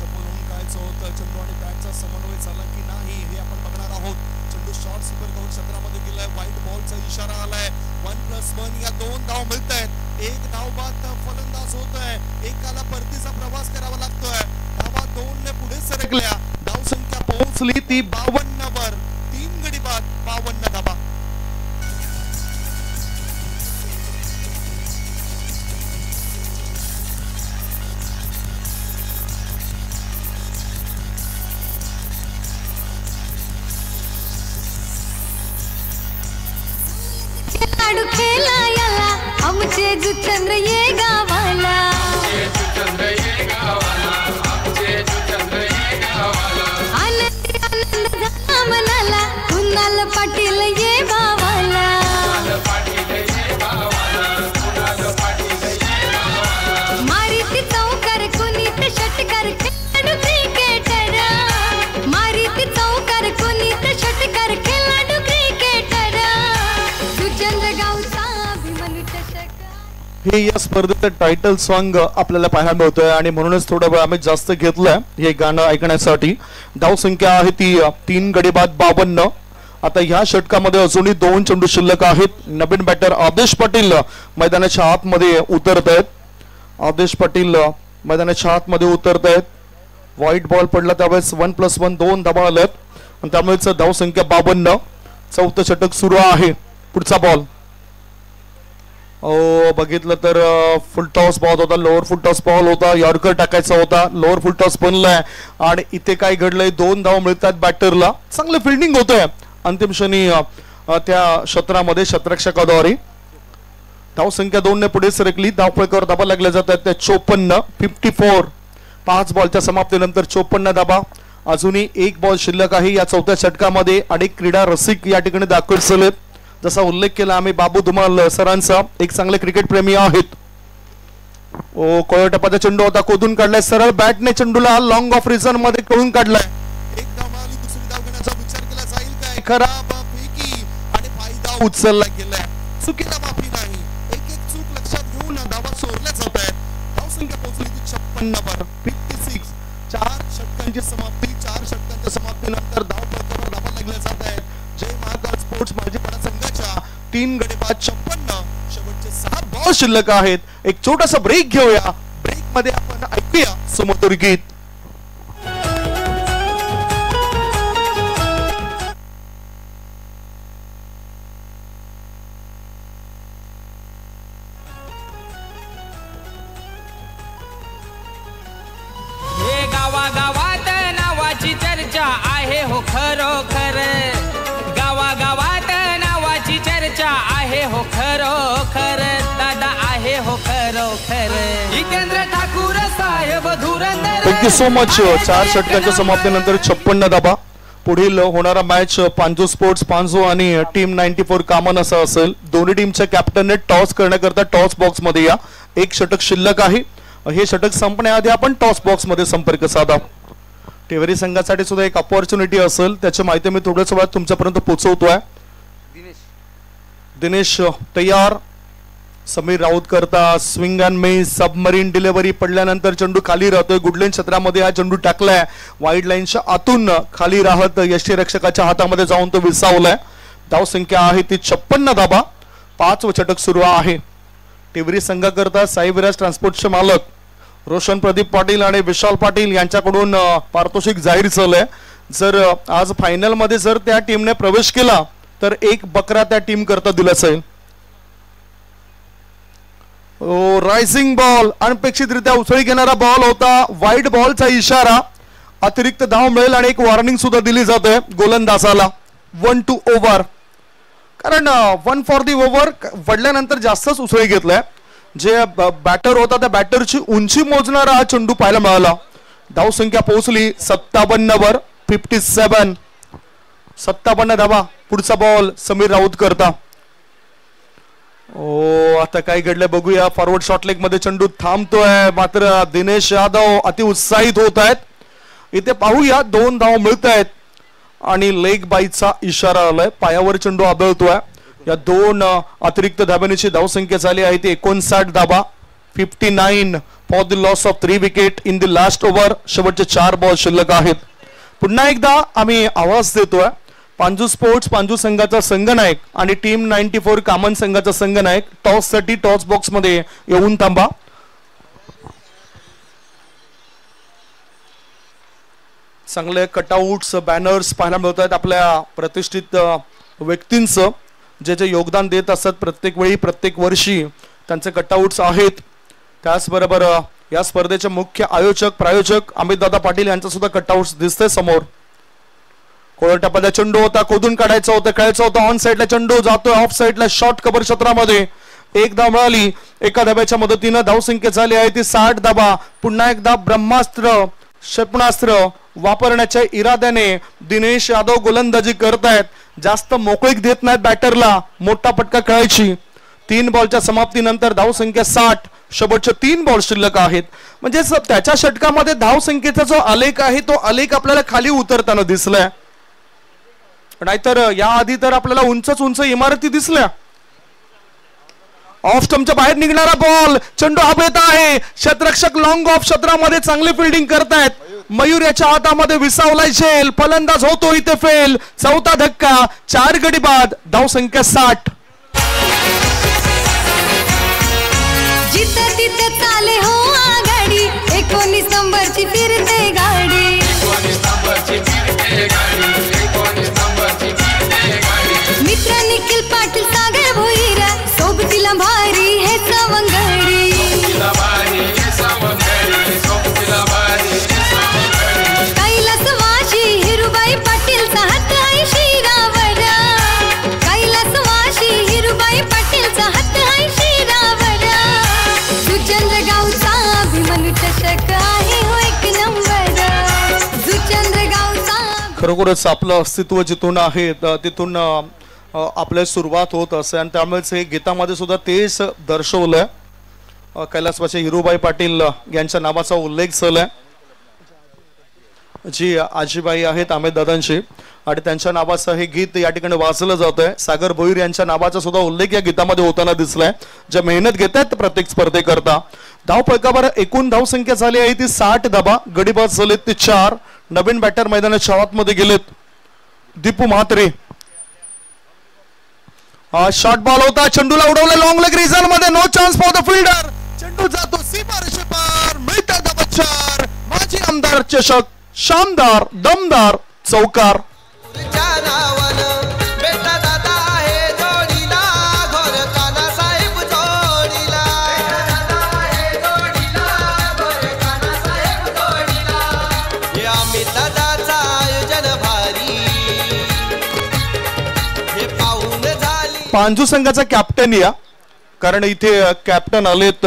होऊन कायच होतं. चेंडू आणि बॅटचा समन्वय झाला की नाही हे आपण बघणार आहोत. चेंडू शॉर्ट स्वीपर करून क्षेत्रामध्ये गेलाय. व्हाईट बॉलचा इशारा आलाय. 1+1 या 2 धाव मिळत आहेत. 1 धाव बाद फलंदाज होत आहे. एकाला परतीचा प्रवास करावा लागतोय. धावा 2 ने पुढे सरकल्या. धाव संख्या पोहोचली ती 52 वर. 3 गडी बाद 52 धावा. खेळाडू खेळायला आमचे जुचंद्र ये गावाला. आनंदी आनंद झाला मनाला. कुणाल पाटील ये भावाला. मारीती चौकार कुणी ते षटकार खेळाडू क्रिकेटर. मारीती चौकार कुणी ते षटकार खेळाडू क्रिकेटर. जुचंद्र गावचा अभिमानी चषक. हे या स्पर्धेचं टायटल सॉन्ग आपल्याला पाहायला मिळतोय आणि म्हणूनच थोडा वेळ आम्ही जास्त घेतलंय हे गाणं ऐकण्यासाठी. धावसंख्या आहे ती 3 गडी बाद 52. आता ह्या षटकामध्ये अजूनही 2 चेंडू शिल्लक आहेत. नवीन बॅटर आदेश पाटील मैदानाच्या आतमध्ये उतरत आहेत. आदेश पाटील मैदानाच्या आतमध्ये उतरत आहेत. व्हाईट बॉल पडला त्यावेळेस 1+1 2 धावा आल्यात आणि त्यामुळेच धावसंख्या 52. 4थं षटक सुरू आहे. पुढचा बॉल बघितलं तर फुल टॉस बॉल होता. लोअर फुल टॉस बॉल होता. यॉर्कर टाकायचा होता. लोअर फुल टॉस बनलाय आणि इथे काय घडलंय 2 धाव मिळतात बॅटरला. चांगलं फिल्डिंग होतंय अंतिम क्षणी त्या क्षेत्रामध्ये शतरक्षकाद्वारे. धावसंख्या 2 ने पुढे सरकली. धावफलकावर धाबा लागल्या जातात त्या 54 54. 5 बॉलच्या समाप्तीनंतर 54 धाबा. अजूनही 1 बॉल शिल्लक आहे या 4थ्या षटकामध्ये. अनेक क्रीडा रसिक या ठिकाणी दाखल झालेत. जसा उल्लेख केला आम्ही बाबू धुमाल सरांचा, एक चांगले क्रिकेट प्रेमी आहेत. कोळ्या टप्प्याचा चेंडू होता, कोदून काढलाय. सरळ बॅटने चेंडूला लॉंग ऑफ रिझन मध्ये कळून काढलाय. एक धाव मिळाली, दुसरी धाव घेण्याचा विचार केला जाईल काय? खराब फेकी आणि फायदा उचलला गेलाय. चुकीला माफी नाही. एक एक चूक लक्षात घेऊन धावा सोडल्या जात आहेत. धावसंख्या पोहोचली ती 56 वर. 56. 4 षटकांची समाप्ती. 4 षटकांच्या समाप्तीनंतर धावफलकावर धावा लागल्या जात आहेत. जय महाकाल स्पोर्ट्स मालजीपाडा संघाच्या 3 गडी बाद 56. शेवटचे 6 बॉल शिल्लक आहेत. एक छोटासा ब्रेक घेऊया. ब्रेक मध्ये आपण ऐकूया सुमधुर गीत. हे गावागावात नावाची चर्चा आहे हो खरोखर. गावागावात नावाची चर्चा आहे हो खरोखर. दादा आहे हो खरोखर. जितेंद्र ठाकूर साहेब धुरंधर. Thank you so much. 4 षटकांच्या समाप्तीनंतर 56 धाबा. पुढील होणारा मॅच पांजू स्पोर्ट्स पांजू आणि टीम 94 कामन असा असेल. दोन्ही टीमच्या कॅप्टनने टॉस करण्याकरता टॉस बॉक्स मध्ये या. एक षटक शिल्लक आहे. हे षटक संपण्याआधी आपण टॉस बॉक्स मध्ये संपर्क साधा. टिवरी संघासाठी सुद्धा एक अपॉर्च्युनिटी असेल, त्याची माहिती मी थोड्याच वेळात तुमच्यापर्यंत पोहोचवतोय. दिनेश तयार. समीर राऊत करता swing and miss. Submarine delivery पडल्यानंतर चेंडू खाली राहतोय. गुडलेन क्षेत्रामध्ये हा चेंडू टाकलाय. वाईड लाईनच्या आतून खाली राहत यष्टीरक्षकाच्या हातामध्ये जाऊन तो विसावलाय. धावसंख्या आहे ती 56 धाबा. 5 षटक सुरू आहे. टिवरी संघाकरता साईविराज ट्रान्सपोर्टचे मालक रोशन प्रदीप पाटील आणि विशाल पाटील यांच्याकडून पारितोषिक जाहीर झालंय. जर आज फायनल मध्ये जर त्या टीमने प्रवेश केला तर एक बकरा त्या टीम करता दिला जाईल. रायझिंग बॉल अनपेक्षितरित्या उसळी घेणारा बॉल होता. वाईड बॉलचा इशारा. अतिरिक्त धाव मिळेल आणि एक वॉर्निंग सुद्धा दिली जाते गोलंदाजाला. 1 ओव्हर. कारण 1 फॉर दी ओव्हर वडल्यानंतर जास्तच उसळी घेतलाय. जे बॅटर होता त्या बॅटरची उंची मोजणारा हा चेंडू पाहायला मिळाला. धावसंख्या पोहोचली 57 वर. 57. 57 धावा. पुढचा बॉल समीर राऊत करता. आता काय घडलंय बघूया. फॉरवर्ड शॉट लेग मध्ये चेंडू थांबतोय, मात्र दिनेश यादव अति उत्साहित होत आहेत. इथे पाहूया 2 धाव मिळत आहेत आणि लेग बाईचा इशारा आलाय. पायावर चेंडू आदळतोय. या 2 अतिरिक्त धाब्यांची धावसंख्या झाली आहे ती 59 धाबा. 59 for the loss of 3 wicket in the last over. शेवटचे 4 बॉल शिल्लक आहेत. पुन्हा एकदा आम्ही आवाज देतोय. पांजू स्पोर्ट्स पांजू संघाचा संघनायक आणि टीम 94 कामन संघाचा संघनायक टॉस साठी टॉस बॉक्स मध्ये येऊन थांबा. चांगले कटआउट्स बॅनर्स पाहायला मिळत आहेत आपल्या प्रतिष्ठित व्यक्तींचं जे जे योगदान देत असतात प्रत्येक वेळी प्रत्येक वर्षी त्यांचे कटआउट्स आहेत. त्याचबरोबर या स्पर्धेचे मुख्य आयोजक प्रायोजक अमित दादा पाटील यांचा सुद्धा कटआउट्स दिसतंय समोर. कोळटापदा चेंडू होता, खोदून काढायचा होता, खेळायचा होता. ऑन साइडला चेंडू जातोय ऑफ साइडला. शॉर्ट कव्हर क्षेत्रामध्ये एक धाव मिळाली. एका धाब्याच्या मदतीनं धावसंख्या झाली आहे ती 60 धाबा. पुन्हा एकदा ब्रह्मास्त्र क्षेपणास्त्र वापरण्याच्या इराद्याने दिनेश यादव गोलंदाजी करतायत. जास्त मोकळीक देत नाहीत बॅटरला मोठा पटका खेळायची. 3 बॉलच्या समाप्तीनंतर धावसंख्या 60. शेवटचे 3 बॉल शिल्लक आहेत. म्हणजे त्याच्या षटकामध्ये धावसंख्येचा जो आलेख आहे तो आलेख आपल्याला खाली उतरताना दिसलाय. नाहीतर याआधी तर आपल्याला उंच उंच इमारती दिसल्या. ऑफ स्टंपच्या बाहेर निघणारा बॉल. चेंडू हवेत आहे. क्षेत्ररक्षक लॉंग ऑफ क्षेत्रामध्ये चांगली फिल्डिंग करतायत. मयूर याच्या हातामध्ये विसावलाय झेल. फलंदाज होतो इथे फेल. 4था धक्का. 4 गडी बाद. धावसंख्या 60. जिथं तिथं चाले हो आघाडी. 19 नंबरची फिरते गाडी. मित्र निखिल पाटील सागर भोईरा सोबतीला भारी हे सवंगडी. कैलास वाशी हिरुबाई पाटीलचा हात आहे शिरावर. कैलास वाशी हिरुबाई पाटीलचा हात आहे शिरावर. सुचंद्र गावचा अभिमन्यू चषक आहे हो 1 नंबर. सुचंद्र गावचा खरोखरच आपलं अस्तित्व जिथून आहे तिथून आपल्या सुरुवात होत असे आणि त्यामुळेच हे गीतामध्ये सुद्धा तेच दर्शवलंय. कैलासवासी हिरुबाई पाटील यांच्या नावाचा उल्लेख झालाय. जी आजीबाई आहेत अमित दादांची आणि त्यांच्या नावाचं हे गीत या ठिकाणी वाचलं जात आहे. सागर भोईर यांच्या नावाचा सुद्धा उल्लेख या गीतामध्ये होताना दिसलाय. जे मेहनत घेत आहेत प्रत्येक स्पर्धेकरता. धाव फलकावर एकूण धावसंख्या झाली आहे ती 60 धाबा. गडीबाद झालेत ते 4. नवीन बॅटर मैदानाच्या आतमध्ये गेलेत. दीपू म्हात्रे. शॉर्ट बॉल होता. चेंडूला उडवलं लॉंग लेग रिझन मध्ये. No chance for the fielder. चेंडू जातो सीमार शिपार. मिळतात धाबा 4. माजी आमदार चषक. शानदार दमदार चौकार. पांजू संघाचा कॅप्टन या कारण इथे कॅप्टन आलेत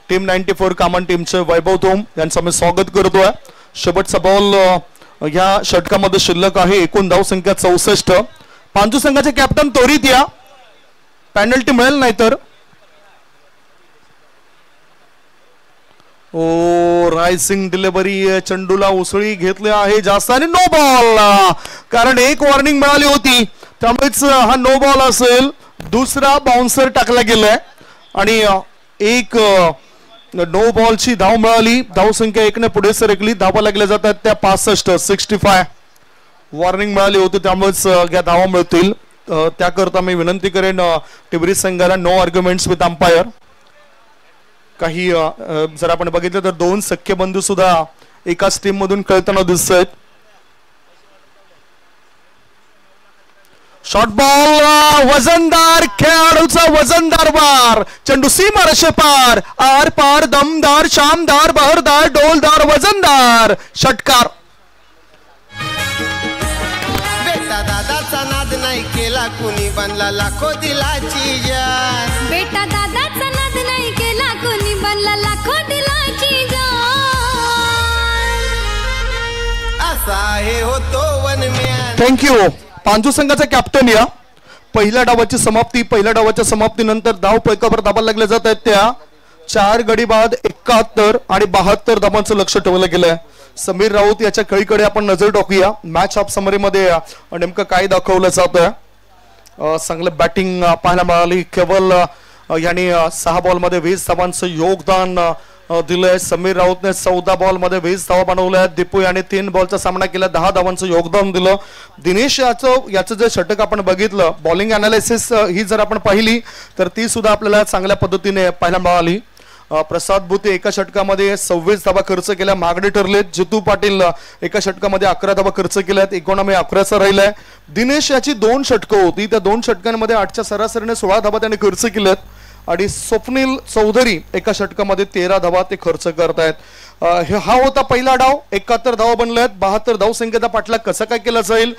टीम 94 कामन टीमचे वैभव थोम यांचं मी स्वागत करतोय. शेवटचा बॉल या षटकामध्ये शिल्लक आहे. एकूण धावसंख्या 64. पांजू संघाचे कॅप्टन त्वरित या, पेनल्टी मिळेल नाही तर. ओ रायसिंग डिलिव्हरी, चेंडूला उसळी घेतली आहे जास्त आणि नो बॉल, कारण एक वॉर्निंग मिळाली होती त्यामुळेच हा नो बॉल असेल. दुसरा बाउन्सर टाकला गेलाय आणि एक नो बॉलची धाव मिळाली. धावसंख्या 1 ने पुढे सरकली. धावा लागल्या जातात त्या 65. वॉर्निंग मिळाली होती त्यामुळेच या धावा मिळतील. त्याकरता मी विनंती करेन टिबरी संघाला नो आर्ग्युमेंट्स विथ अंपायर. काही जर आपण बघितलं तर 2 सख्य बंधू सुद्धा एकाच टीम मधून खेळताना दिसत आहेत. शॉर्ट बॉल, वजनदार खेळाडूचा वजनदार बार, चेंडू सीमा रेषे पार, आर पार, दमदार, शामदार, बहरदार, डोलदार, वजनदार षटकार. बेटा दादाचा नाद नाही केला कुणी, बनला लाखो दिलाची जान. बेटा दादाचा नाद नाही केला कोणी, बनला लाखो दिलाची जान. असा आहे होतो वनम्यान. थँक्यू. पांजू संघाचा कॅप्टन या. पहिल्या डावाची समाप्ती. पहिल्या डावाच्या समाप्तीनंतर धाव फलकावर धावा लागल्या जात आहेत त्या 4 गडी बाद 71 आणि 72 धावांचं लक्ष ठेवलं गेलंय. समीर राऊत याच्या खेळीकडे आपण नजर टाकूया. मॅच ऑफ समरी मध्ये नेमकं काय दाखवलं जातंय. चांगलं बॅटिंग पाहायला मिळाली. केवळ यांनी 6 बॉलमध्ये 20 धावांचं योगदान दिलंय. समीर राऊतने 14 बॉलमध्ये 20 धावा बनवल्या. दीपू याने 3 बॉलचा सामना केला, 10 धावांचं योगदान दिलं. दिनेश याचं जे षटक आपण बघितलं, बॉलिंग अनालिसिस ही जर आपण पाहिली तर ती सुद्धा आपल्याला चांगल्या पद्धतीने पाहायला मिळाली. प्रसाद भुते एका षटकामध्ये 26 धावा खर्च केल्या, मागणी ठरलेत. जितू पाटील एका षटकामध्ये 11 धावा खर्च केल्यात, इकॉनॉमी 11चा राहिलाय. दिनेश याची 2 षटकं होती, त्या 2 षटकांमध्ये 8च्या सरासरीने 16 धावा त्यांनी खर्च केल्यात. आणि स्वप्नील चौधरी एका षटकामध्ये 13 धावा ते खर्च करतायत. हा होता पहिला डाव. 71 धावा बनल्यात. 72 धावसंख्येचा पाठलाग कसा काय केला जाईल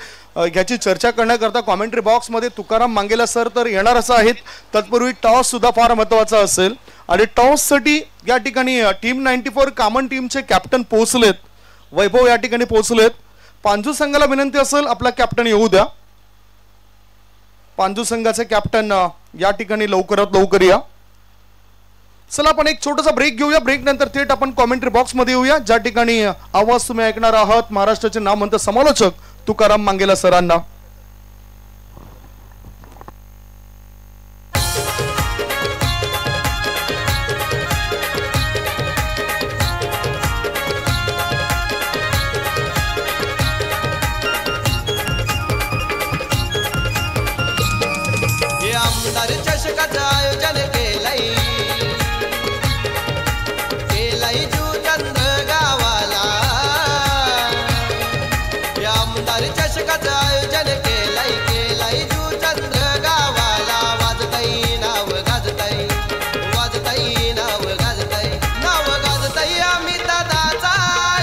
याची चर्चा करण्याकरता कॉमेंट्री बॉक्स मध्ये तुकाराम मांगेला सर तर येणार असं आहेत. तत्पूर्वी टॉस सुद्धा फार महत्वाचा असेल आणि टॉस साठी या ठिकाणी टीम 94 कॉमन टीमचे कॅप्टन पोहोचलेत. वैभव या ठिकाणी पोहोचलेत. पांजू संघाला विनंती असेल आपला कॅप्टन येऊ द्या. पांजू संघाचे कॅप्टन या ठिकाणी लवकरात लवकर या. चला आपण एक छोटासा ब्रेक घेऊया. ब्रेक नंतर थेट आपण कॉमेंट्री बॉक्स मध्ये येऊया, ज्या ठिकाणी आवाज तुम्ही ऐकणार आहात महाराष्ट्राचे नामवंत समालोचक तुकाराम मांगेला सरांना. आमदार चषकाचं आयोजन केलंय जुचंद्र गावाला. आमदार चषकाचं आयोजन केलंय जुचंद्र गावाला. वाजताई नाव गाजताई, वाजताई नाव गाजताई, नाव गाजताई आम्ही दादाचा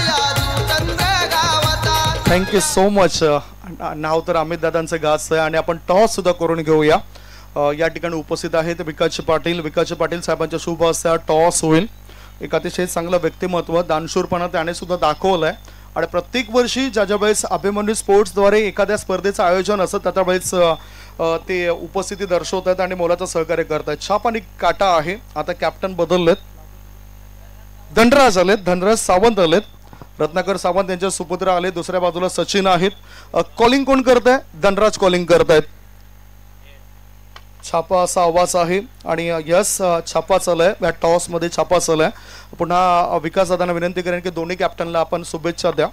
या जुचंद्र गावाचा. Thank you so much. नाव तर अमित दादांचं गाज आहे आणि आपण टॉस सुद्धा करून घेऊया. या ठिकाणी उपस्थित आहेत विकास पाटील साहेबांच्या शुभ हस्ते टॉस होईल. एक अतिशय चांगलं व्यक्तिमत्व, दानशूरपणा त्याने सुद्धा दाखवलाय आणि प्रत्येक वर्षी ज्या वेळेस अभिमन्यू स्पोर्ट्सद्वारे एखाद्या स्पर्धेचं आयोजन असतं त्यावेळेस ते उपस्थिती दर्शवतात आणि मोलाचं सहकार्य करतात. छाप आणि काटा आहे. आता कॅप्टन बदललेत. धनराज सावंत आलेत. रत्नाकर सावंत यांचे सुपुत्र आले. दुसऱ्या बाजूला सचिन आहेत. कॉलिंग कोण करत आहे? धनराज कॉलिंग करतायत. छापा असा आवाज आहे आणि यस छापा चाललाय. या टॉस मध्ये छापा चाललाय. पुन्हा विकास दादांना विनंती करेन की दोन्ही कॅप्टनला आपण शुभेच्छा द्या.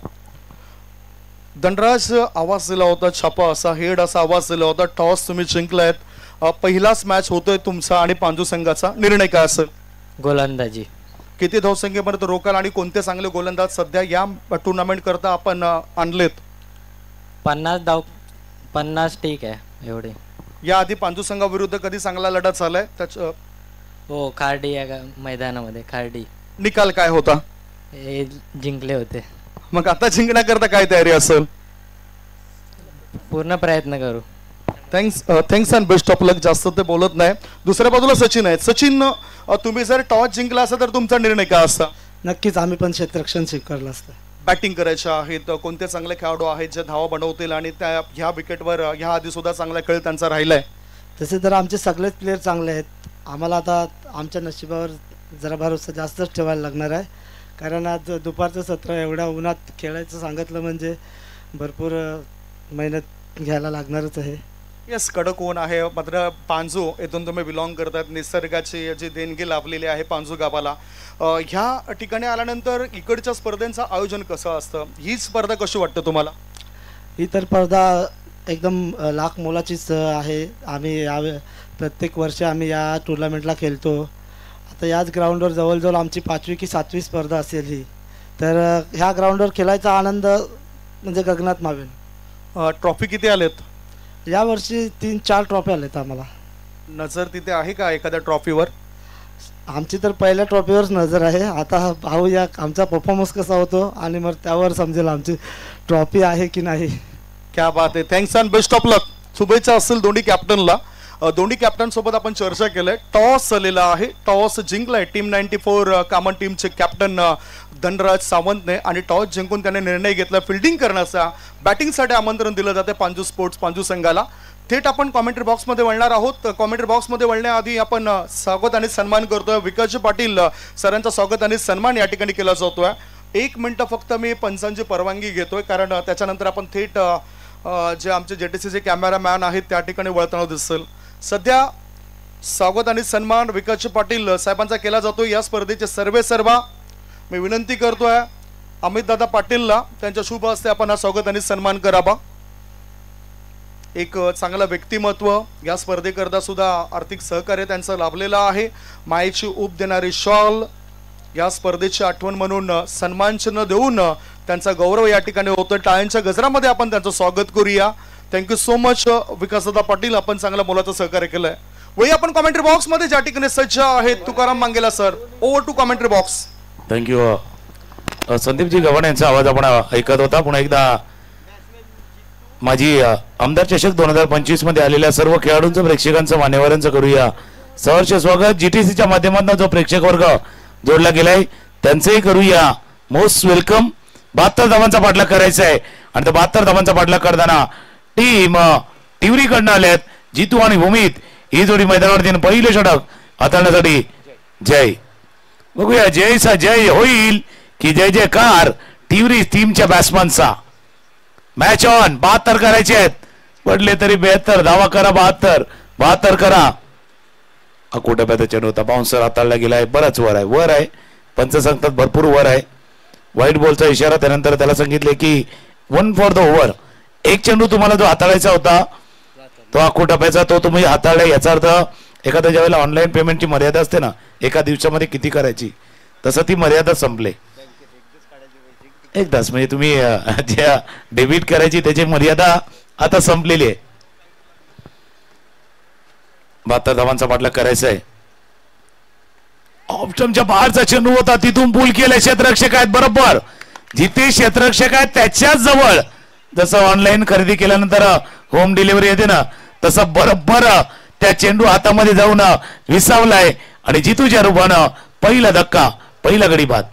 धनराज आवाज दिला होता, छापा असा, हेड असा आवाज दिला होता. टॉस तुम्ही जिंकलायत. पहिलाच मॅच होतोय तुमचा आणि पांजू संघाचा. निर्णय काय असेल? गोलंदाजी. किती धावसंख्येपर्यंत रोकाल आणि कोणते चांगले गोलंदाज सध्या या टुर्नामेंट करता आपण आणलेत? 50 ठीक आहे एवढे. या आधी पांजू संघाविरुद्ध कधी चांगला लढा झालाय? हो, खार्डी या मैदानामध्ये खार्डी. निकाल काय होता? जिंकले होते. मग आता जिंकण्याकरता काय तयारी असेल? पूर्ण प्रयत्न करू. थँक्स अँड बेस्ट ऑफ लक. जास्त ते बोलत नाही. दुसऱ्या बाजूला सचिन आहेत. सचिन, तुम्ही जर टॉस जिंकला असता तर तुमचा निर्णय काय असता? नक्कीच आम्ही पण क्षेत्ररक्षण स्वीकारलं असतं. बॅटिंग करायच्या आहेत, कोणते चांगले खेळाडू आहेत जे धावा बनवतील आणि त्या ह्या विकेटवर ह्या आधी सुद्धा चांगला खेळ त्यांचा राहिलाय? तसे तर आमचे सगळेच प्लेयर चांगले आहेत. आम्हाला आता आमच्या नशिबावर जरा भरोसा जास्तच ठेवायला लागणार आहे, कारण आज दुपारचं सत्र एवढ्या उन्हात खेळायचं सांगितलं म्हणजे भरपूर मेहनत घ्यायला लागणारच आहे. येस, कडक ऊन आहे. मात्र पांजू येथून तुम्ही बिलॉंग करतात, निसर्गाची जी देणगी लाभलेली आहे पांजू गावाला, ह्या ठिकाणी आल्यानंतर इकडच्या स्पर्धेचं आयोजन कसं असतं? ही स्पर्धा कशी वाटतं तुम्हाला? ही तर स्पर्धा एकदम लाख मोलाचीच आहे. आम्ही प्रत्येक वर्षी आम्ही या टुर्नामेंटला खेळतो. आता याच ग्राउंडवर जवळजवळ आमची 5वी की 7वी स्पर्धा असेल ही. तर ह्या ग्राउंडवर खेळायचा आनंद म्हणजे गगनात मावेल. ट्रॉफी किती आलेत यावर्षी? 3-4 ट्रॉफी आलेत आम्हाला. नजर तिथे आहे का एखाद्या ट्रॉफीवर? आमची तर पहिल्या ट्रॉफीवरच नजर आहे. आता पाहूया आमचा परफॉर्मन्स कसा होतो आणि मग त्यावर समजेल आमची ट्रॉफी आहे की नाही. क्या बात आहे. थँक्स अँड बेस्ट ऑफ लक. शुभेच्छा असतील दोन्ही कॅप्टनला. दोन्ही कॅप्टन सोबत आपण चर्चा केलंय. टॉस झालेला आहे, टॉस जिंकलाय टीम 94 कामन टीमचे कॅप्टन धनराज सावंतने आणि टॉस जिंकून त्याने निर्णय घेतला फिल्डिंग करण्याचा. बॅटिंगसाठी आमंत्रण दिलं जाते पांजू स्पोर्ट्स पांजू संघाला. थेट आपण कॉमेंट्री बॉक्समध्ये वळणार आहोत. कॉमेंट्री बॉक्समध्ये वळण्याआधी आपण स्वागत आणि सन्मान करतोय. विकासजी पाटील सरांचा स्वागत आणि सन्मान या ठिकाणी केला जातोय. 1 मिनिट फक्त मी पंचांची परवानगी घेतोय, कारण त्याच्यानंतर आपण थेट जे आमचे JTCचे कॅमेरामॅन आहेत त्या ठिकाणी वळताना दिसेल. सध्या स्वागत आणि सन्मान विकासजी पाटील साहेबांचा केला जातो. या स्पर्धेचे सर्वेसर्वा मी विनंती करतोय अमित दादा पाटीलला, त्यांच्या शुभ हस्ते आपण हा स्वागत आणि सन्मान करावा. एक चांगला व्यक्तिमत्व, या स्पर्धेकरता सुद्धा आर्थिक सहकार्य त्यांचं लाभलेलं आहे. मायेची ऊब देणारी शॉल, या स्पर्धेची आठवण म्हणून सन्मान चिन्ह देऊन त्यांचा गौरव या ठिकाणी होतो. टाळ्यांच्या गजरामध्ये आपण त्यांचं स्वागत करूया. थँक्यू सो मच विकासदादा पाटील, आपण चांगल्या मोलाचं सहकार्य केलंय. वही आपण कॉमेंट्री बॉक्स मध्ये ज्या ठिकाणी सज्ज आहेत Tukaram Mangela sir, over to commentary box. Thank you. Sandeepji Gavhane यांचा आवाज आपण ऐकत होता. पुन्हा एकदा माझी आमदार चषक 2025 मध्ये आलेल्या सर्व खेळाडूंचं प्रेक्षकांचं मान्यवरांचं करूया सहर्ष स्वागत. GTCच्या माध्यमातून जो प्रेक्षक वर्ग जोडला गेलाय त्यांचंही करूया मोस्ट वेलकम. 72 धावांचा पाठलाग करायचा आहे आणि त्या 72 धावांचा पाठलाग करताना टीम टिवरीकडनं आल्यात जितू आणि भूमित. ही जोडी मैदानावरती पहिले षटक हाताळण्यासाठी जय. बघूया जयचा जय होईल की जय जयकार टिवरी टीमच्या बॅट्समनचा. Match on. 72 करायचे आहेत, पडले तरी 72 धावा करा. 72 करा. अकोटप्याचा चेंडू होता, बाउन्सर हाताळला गेलाय, बराच वर आहे. पंच सांगतात भरपूर वर आहे. व्हाईट बॉलचा इशारा. त्यानंतर त्याला सांगितले की 1 फॉर द ओव्हर. एक चेंडू तुम्हाला जो हाताळायचा होता तो अकोटप्याचा, तो तुम्ही हाताळला. याचा अर्थ एखाद्या ज्यावेळेला ऑनलाईन पेमेंटची मर्यादा असते ना, एका दिवसामध्ये किती करायची, तसं ती मर्यादा संपले. एकदाच म्हणजे तुम्ही ज्या डेबिट करायची त्याची मर्यादा आता संपलेली आहे. 72 धावांचा पाठलाग करायचा आहे. ऑप्शनच्या बाहेरचा चेंडू होता, तिथून पूल केले. क्षेत्ररक्षक आहेत बरोबर, जिथे क्षेत्ररक्षक आहेत त्याच्याच जवळ. जसं ऑनलाईन खरेदी केल्यानंतर होम डिलिव्हरी येते ना, तसं बरोबर त्या चेंडू हातामध्ये जाऊन विसावलाय आणि जितूच्या रूपानं पहिला धक्का, पहिला गडी बाद.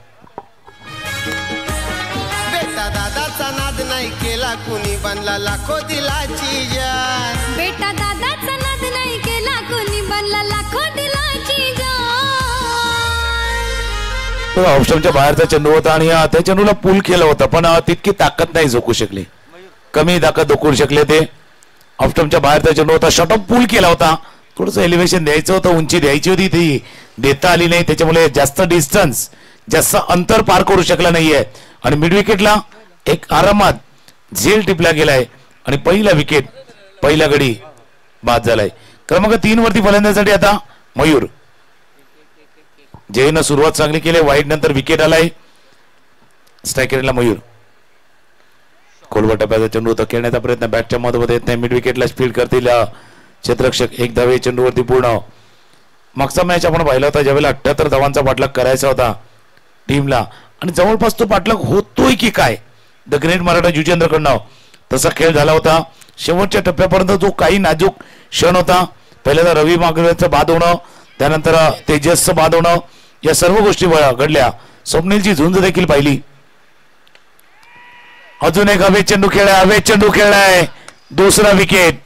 बेटा दादाचा नाद नाही केला कुणी, बनला लाखो दिलाची जान. बेटा दादाचा नाद नाही केला कोणी, बनला लाखो दिलाची जान. ऑप्शनच्या बाहेरचा चेंडू होता आणि त्या चेंडूला पूल केलं होतं, पण तितकी ताकद नाही झोकू शकले, कमी ताकद झोकू शकले ते. ऑप्शनच्या बाहेरचा चेंडू होता, शॉर्ट पूल केला होता. थोडंसं एलिव्हेशन द्यायचं होतं, उंची द्यायची होती, ती देता आली नाही. त्याच्यामुळे जास्त डिस्टन्स, जास्त अंतर पार करू शकला नाहीये आणि मिड विकेटला एक आरामात झेल टिपला गेलाय आणि पहिला विकेट, पहिला गडी बाद झालाय. क्रमांक 3 वरती फलंदाजीसाठी आता मयूर. जयनं सुरुवात चांगली केली, वाईट नंतर विकेट आलाय. स्ट्रायकरला मयूर. खोलवर टप्प्याचा चेंडू होता, खेळण्याचा प्रयत्न बॅटच्या मधोमध येत नाही. मिड विकेटला स्पीड करतील क्षेत्ररक्षक. 1 धावे चेंडूवरती पूर्ण. मागचा मॅच आपण पाहिला होता ज्यावेळेला 78 धावांचा पाठलाग करायचा होता टीमला आणि जवळपास तो पाठलाग होतोय की काय द ग्रेट मराठा युजेंद्रकडनं, तसा खेळ झाला होता. शेवटच्या टप्प्यापर्यंत जो काही नाजूक क्षण होता, पहिल्यांदा रवी मागवेचं बाद होणं, त्यानंतर तेजसचं बाद होणं, या सर्व गोष्टी घडल्या. स्वप्नीलची झुंज देखील पाहिली. अजून एक हवेत चेंडू खेळलाय, हवेत चेंडू खेळलाय. दुसरा विकेट,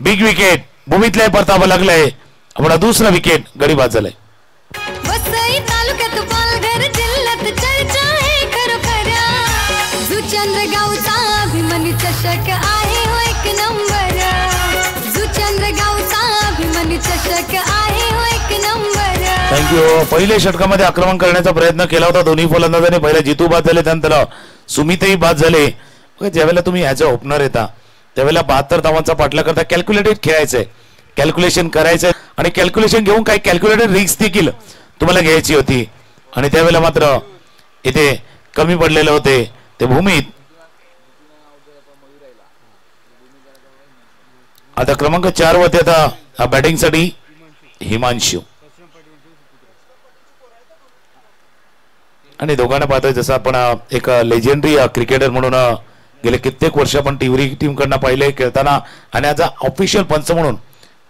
बिग विकेट. भूमीतलाय परतावा लागलाय. आपला दुसरा विकेट गडी बाद झालाय. वसई तालुक्यात पालघर जिल्ह्यात चर्चा आहे खरोखऱ्या. जुचंद्र गावचा अभिमानी चषक आहे हो एक नंबर. जुचंद्र गावचा अभिमानी चषक आहे हो एक नंबर. थँक्यू. पहिल्या षटकामध्ये आक्रमण करण्याचा प्रयत्न केला होता दोन्ही फलंदाजांनी. पहिला जितू बाद झाले, त्यानंतर सुमितही बाद झाले. ज्यावेळेला तुम्ही ॲज अ ओपनर येता त्यावेळेला 72 धावांचा पाठला करता. कॅल्क्युलेटेड खेळायचंय, कॅल्क्युलेशन करायचंय आणि कॅल्क्युलेशन घेऊन काही कॅल्क्युलेटेड रिस्क देखील तुम्हाला घ्यायची होती. आणि त्यावेळेला मात्र इथे कमी पडलेले होते ते भूमीत. आता क्रमांक 4 वरती आता बॅटिंगसाठी हिमांशू. आणि दोघांना पाहतोय जसं आपण एक लेजेंडरी क्रिकेटर म्हणून गेले कित्येक वर्ष आपण टिवरी टीम कडनं पाहिले खेळताना आणि आज ऑफिशियल पंच म्हणून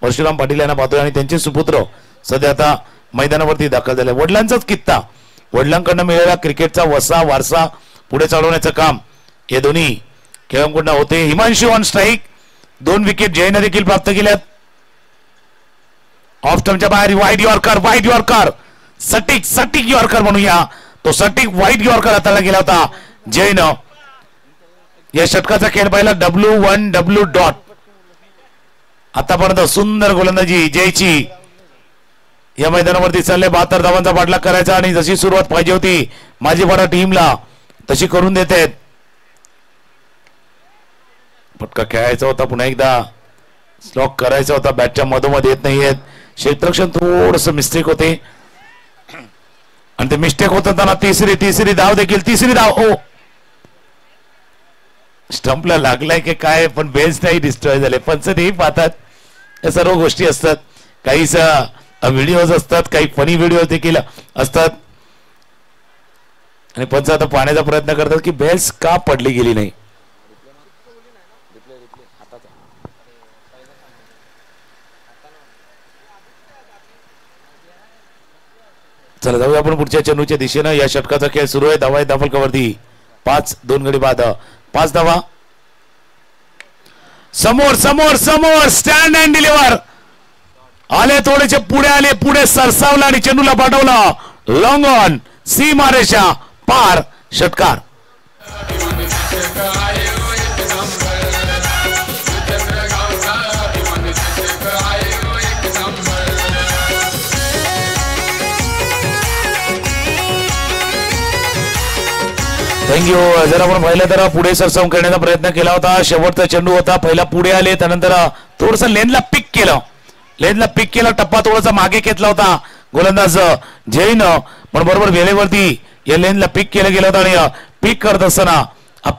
परशुराम पाटील यांना पाहतोय. आणि त्यांचे सुपुत्र सध्या आता मैदानावरती दाखल झाले. वडिलांचाच कित्ता, वडिलांकडनं मिळालेला क्रिकेटचा वसा वारसा पुढे चालवण्याचं काम हे दोन्ही खेळाडूंकडनं होते. Himanshu on strike. 2 विकेट जयने देखील प्राप्त केल्यात. ऑफ स्टंपच्या बाहेर वाईट यॉर्कर, वाईट यॉर्कर, सटीक सटीक यॉर्कर म्हणूया. तो सटीक वाईट यॉर्कर हाताळला गेला होता जयनं. या षटकाचा खेळ पाहिला W1W. आतापर्यंत सुंदर गोलंदाजी जयची. या मैदानावरती चालले 72 धावांचा पाठलाग करायचा आणि जशी सुरुवात पाहिजे होती माझीपाडा टीमला तशी करून देतात. फटका खेळायचा होता, पुन्हा एकदा स्लॉक करायचा होता. बॅटच्या मधोमध येत नाहीयेत. क्षेत्ररक्षण थोडस मिस्टेक होते आणि ते मिस्टेक होत असताना तिसरी धाव देखील, तिसरी धाव. ओ स्टंपला लागलाय की काय, पण बेन्स नाही डिस्ट्रॉय झाले. पंच तेही पाहतात, या सर्व गोष्टी असतात. काही व्हिडिओज असतात, काही फनी व्हिडिओ देखील असतात आणि पंच आता पाहण्याचा प्रयत्न करतात की बेल्स का पडली गेली नाही. चला जाऊया आपण पुढच्या चेंडूच्या दिशेनं. या षटकाचा खेळ सुरू आहे. धावा दाफल कवरती 5, 2 गडी बाद, 5 धावा. समोर समोर समोर स्टँड अँड डिलिव्हर आले. थोडेसे पुढे आले, पुढे सरसावला आणि चेंडूला पाठवला लॉंग ऑन. सीमा रेषा पार, षटकार. थँक्यू. जर आपण पाहिलं तर पुढे सरसावून करण्याचा प्रयत्न केला होता. शेवटचा चेंडू होता. पहिला पुढे आले, त्यानंतर थोडस लेनला पिक केलं. लेनला पिक केला, टप्पा थोडासा मागे घेतला होता गोलंदाज जैन. पण बरोबर वेळेवरती या लेनला पिक केलं गेलं होतं आणि पिक करत असताना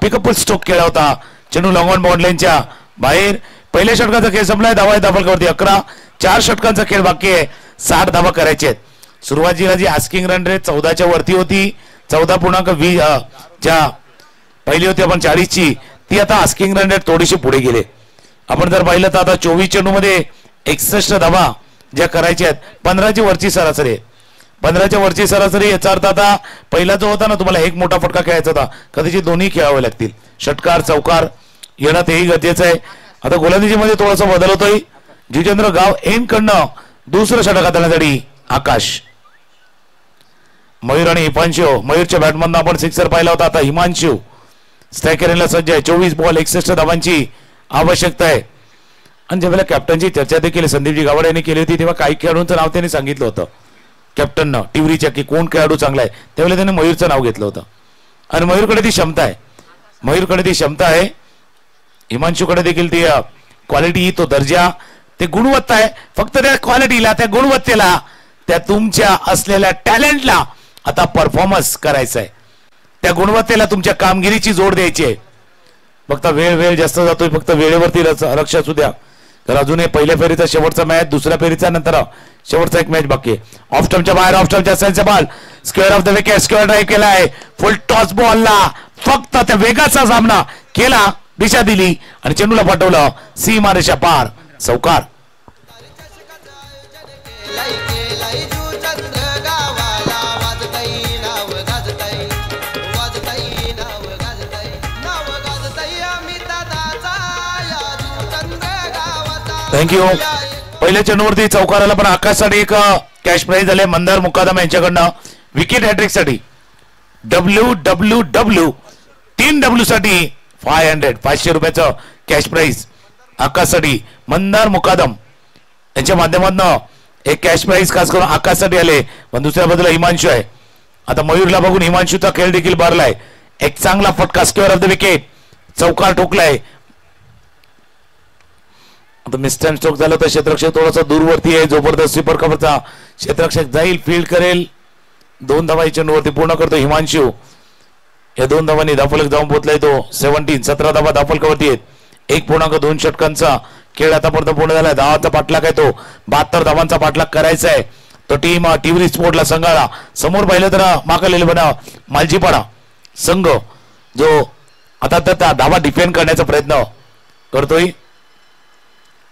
पिकअप स्ट्रोक केला होता. चेंडू लॉंग ऑन बाउंड लेनच्या बाहेर. पहिल्या षटकाचा खेळ संपलाय. धावा दाफलकवरती 11. 4 षटकांचा खेळ बाकी आहे. 60 धावा करायचे आहेत. सुरुवातीला जी आस्किंग रन रेट 14च्या वरती होती, 14.20 ज्या पहिली होती आपण 40ची, ती आता आस्किंग रन रेट थोडीशी पुढे गेले. आपण जर पाहिलं तर आता 24 चेंडू मध्ये 61 धावा ज्या करायच्या आहेत. 15ची वरची सरासरी आहे. 15च्या वरची सरासरी. याचा अर्थ आता पहिला जो होता ना, तुम्हाला एक मोठा फटका खेळायचा होता, कदाचित दोन्ही खेळावे लागतील. षटकार चौकार येणं तेही गरजेचं आहे. आता गोलंदाजीमध्ये थोडासा बदल होतोय. जितेंद्र गाव एन कडनं दुसरं षटक हाताळण्यासाठी आकाश. मयूर आणि हिमांशू. मयूरच्या बॅटमधनं आपण सिक्सर पाहिला होता. आता हिमांशू स्ट्रायकरला सज्ज आहे. 24 बॉल 61 धावांची आवश्यकता आहे. आणि ज्यावेळेला कॅप्टनची चर्चा देखील संदीपजी गावडे यांनी केली होती, तेव्हा काही खेळाडूंचं नाव त्यांनी सांगितलं होतं कॅप्टननं टिवरीच्या, की कोण खेळाडू चांगला आहे. त्यावेळेला त्यांनी मयूरचं नाव घेतलं होतं. आणि मयूरकडे ती क्षमता आहे. मयूरकडे ती क्षमता आहे. हिमांशूकडे देखील ती क्वालिटी, तो दर्जा, ते गुणवत्ता आहे. फक्त त्या क्वालिटीला, त्या गुणवत्तेला, त्या तुमच्या असलेल्या टॅलेंटला आता परफॉर्मन्स करायचा आहे. त्या गुणवत्तेला तुमच्या कामगिरीची जोड द्यायची आहे. फक्त वेळ जास्त जातोय. फक्त वेळेवरती लक्ष असू द्या. तर अजून पहिल्या फेरीचा शेवटचा मॅच, दुसऱ्या फेरीचा नंतर शेवटचा एक मॅच बाकी आहे. ऑफ स्टंपच्या बाहेर, ऑफ स्टंपच्या साईडचा ball square of the wicket. Square drive केला आहे. फुल टॉस बॉलला फक्त त्या वेगाचा सामना केला, दिशा दिली आणि चेंडूला पाठवलं सीमा रेषा पार, चौकार. थँक्यू. पहिल्या चेंडूवरती चौकाराला पण आकाशसाठी एक कॅश प्राइज झाले मंदार मुकादम यांच्याकडनं विकेट हॅट्रिक साठी. WWW 3W साठी 500 रुपयाचं कॅश प्राइज आकाशसाठी मंदार मुकादम यांच्या माध्यमातून एक कॅश प्राइज खास करून आकाशसाठी आले. पण दुसऱ्या बाजूला हिमांशू आहे. आता मयूरला बघून हिमांशूचा खेळ देखील बारलाय. एक चांगला फटका स्क्वेअर ऑफ द विकेट चौकार ठोकलाय. आता मिस्टॅन स्ट्रोक झालं तर क्षेत्ररक्षक थोडासा दूरवरती आहे. जबरदस्त स्वीपर कव्हरचा क्षेत्ररक्षक जाईल फील्ड करेल. 2 धावा चेंडूवरती पूर्ण करतो हिमांशू. या 2 धावांनी धावफलक जाऊन पोहोचलाय तो 17 धावा धावफलकावरती आहेत. 1.2 षटकांचा खेळ आतापर्यंत पूर्ण झालाय. 10चा पाठलाग आहे तो 72 धावांचा पाठलाग करायचा आहे. तो टीम टिवरी स्पोर्टला संघाला समोर पाहिलं तर माकलेले बना मालजीपाडा संघ जो आता त्या धावा डिफेंड करण्याचा प्रयत्न करतोय.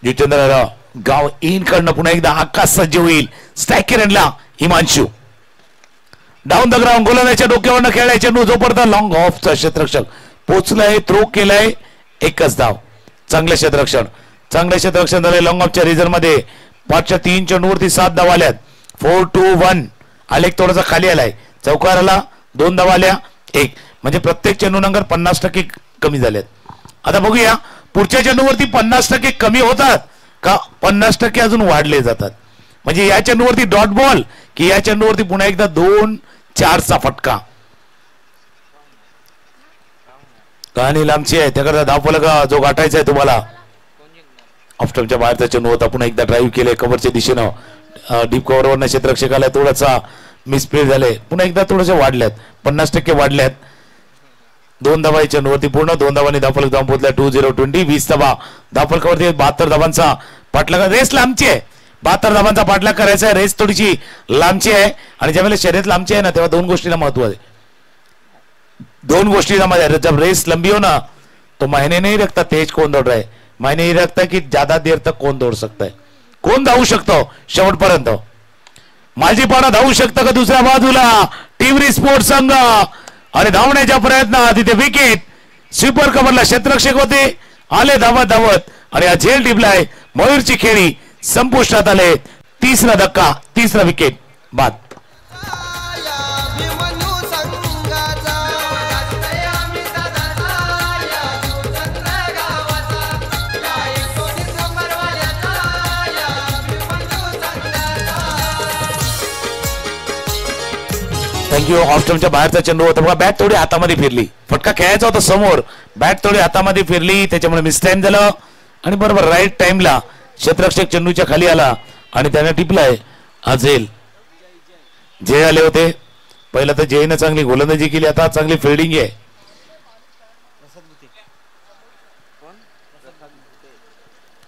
जितेंद्र गाव इन कडनं पुन्हा एकदा आकाश सज्ज होईल. स्ट्रायकर आणला हिमांशू. डाऊन द ग्राउंड गोलंदाजाच्या डोक्यावरनं खेळलाय चेंडू जोपर्यंत लॉंग ऑफचा क्षेत्ररक्षक पोचलाय थ्रो केलाय. एकच धाव. चांगलं क्षेत्ररक्षण झालंय लॉंग ऑफच्या रिझन मध्ये. 5च्या 3 चेंडूवरती 7 धावा आल्यात. 4-2-1 आलेख थोडासा खाली आलाय. चौकाराला 2 धावा आल्या 1 म्हणजे प्रत्येक चेंडू नंतर 50% कमी झालेत. आता बघूया पुढच्या चेंडूवरती 50% कमी होतात का 50% अजून वाढले जातात. म्हणजे या चेंडूवरती डॉट बॉल की या चेंडूवरती पुन्हा एकदा 2-4चा फटका. कहाणी लांबची आहे त्याकरता धावफलक जो गाठायचा आहे तुम्हाला. ऑफस्टमच्या बाहेरचा चेंडू होता. पुन्हा एकदा ड्राईव्ह केले कव्हरच्या दिशेनं. डीप कव्हरवरनं क्षेत्ररक्षकाला थोडासा मिसफील्ड झाले. पुन्हा एकदा थोडेसे वाढल्यात 50% वाढल्यात. 2 धावा चेंडूवरती पूर्ण 2 धावांनी धावफलक जाऊन पोहोचलाय. 20-20 20 धावा धावफलकावरती 72 धावांचा पाठलाग. रेस लांबची आहे. 72 धावांचा पाठलाग करायचा आहे. रेस थोडीशी लांबची आहे आणि ज्यावेळेला शर्यत लांबची आहे ना तेव्हा 2 गोष्टीला महत्व आहे. 2 गोष्टीला महत्व. जब रेस लंबी हो ना तो मायने नहीं रखता तेज कौन दौड़ रहा है. मायने ये रखता की ज्यादा देर तक कौन दौड़ सकता है. कोण धावू शकतो शेवटपर्यंत. मालजीपाडा धावू शकतं का दुसऱ्या बाजूला टिवरी स्पोर्ट्स संघ आणि धावण्याच्या प्रयत्नात तिथे विकेट स्वीपर कव्हरला क्षेत्ररक्षक होते आले धावत आणि हा झेल टिपलाय. मयूरची खेळी संपुष्टात आले. 3रा धक्का 3रा विकेट बाद. थँक्यू. ऑफस्टमच्या बाहेरचा चेंडू होता बघा. बॅट थोडी हातामध्ये फिरली. फटका खेळायचा होता समोर. बॅट थोडी हातामध्ये फिरली त्याच्यामुळे मिसटाइम झालं आणि बरोबर राईट टाइमला क्षेत्ररक्षक चेंडूच्या खाली आला आणि त्याने टिपलाय. हा झेल आले होते. पहिला तर जयनं चांगली गोलंदाजी केली. आता चांगली फिल्डिंग आहे.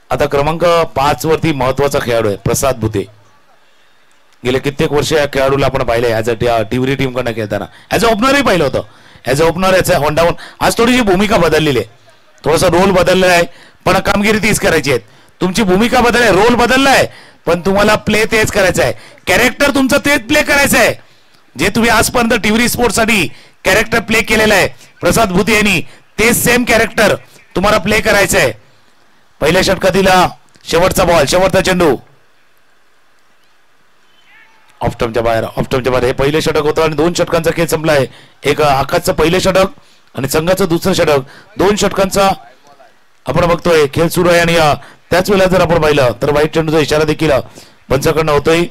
आता क्रमांक 5 वरती महत्वाचा खेळाडू आहे प्रसाद भुते. गेले कित्येक वर्ष या खेळाडूला आपण पाहिलंय ऍज अ टिवरी टीम कडनं खेळताना. ऍज अ ओपनरही पाहिलं होतं. ऍज अ ओपनर याचा होंडावून आज थोडीशी भूमिका बदललेली आहे. थोडासा रोल बदललेला आहे पण कामगिरी तीच करायची आहे. तुमची भूमिका बदलली रोल बदललाय पण तुम्हाला प्ले तेच करायचं आहे. कॅरेक्टर तुमचं तेच प्ले करायचं आहे जे तुम्ही आजपर्यंत टिवरी स्पोर्ट्स साठी कॅरेक्टर प्ले केलेलं आहे. प्रसाद भुते यांनी तेच सेम कॅरेक्टर तुम्हाला प्ले करायचं आहे. पहिल्या षटकातीला शेवटचा बॉल शेवटचा चेंडू ऑफस्टमच्या बाहेर हे पहिले षटक होतं आणि 2 षटकांचा खेळ संपलाय. एक आकाशचं पहिलं षटक आणि संघाचं दुसरं षटक. 2 षटकांचा आपण बघतोय खेळ सुरू आहे आणि त्याच वेळेला जर आपण पाहिलं तर वाईट चेंडूचा इशारा देखील पंचाकडनं होतोय.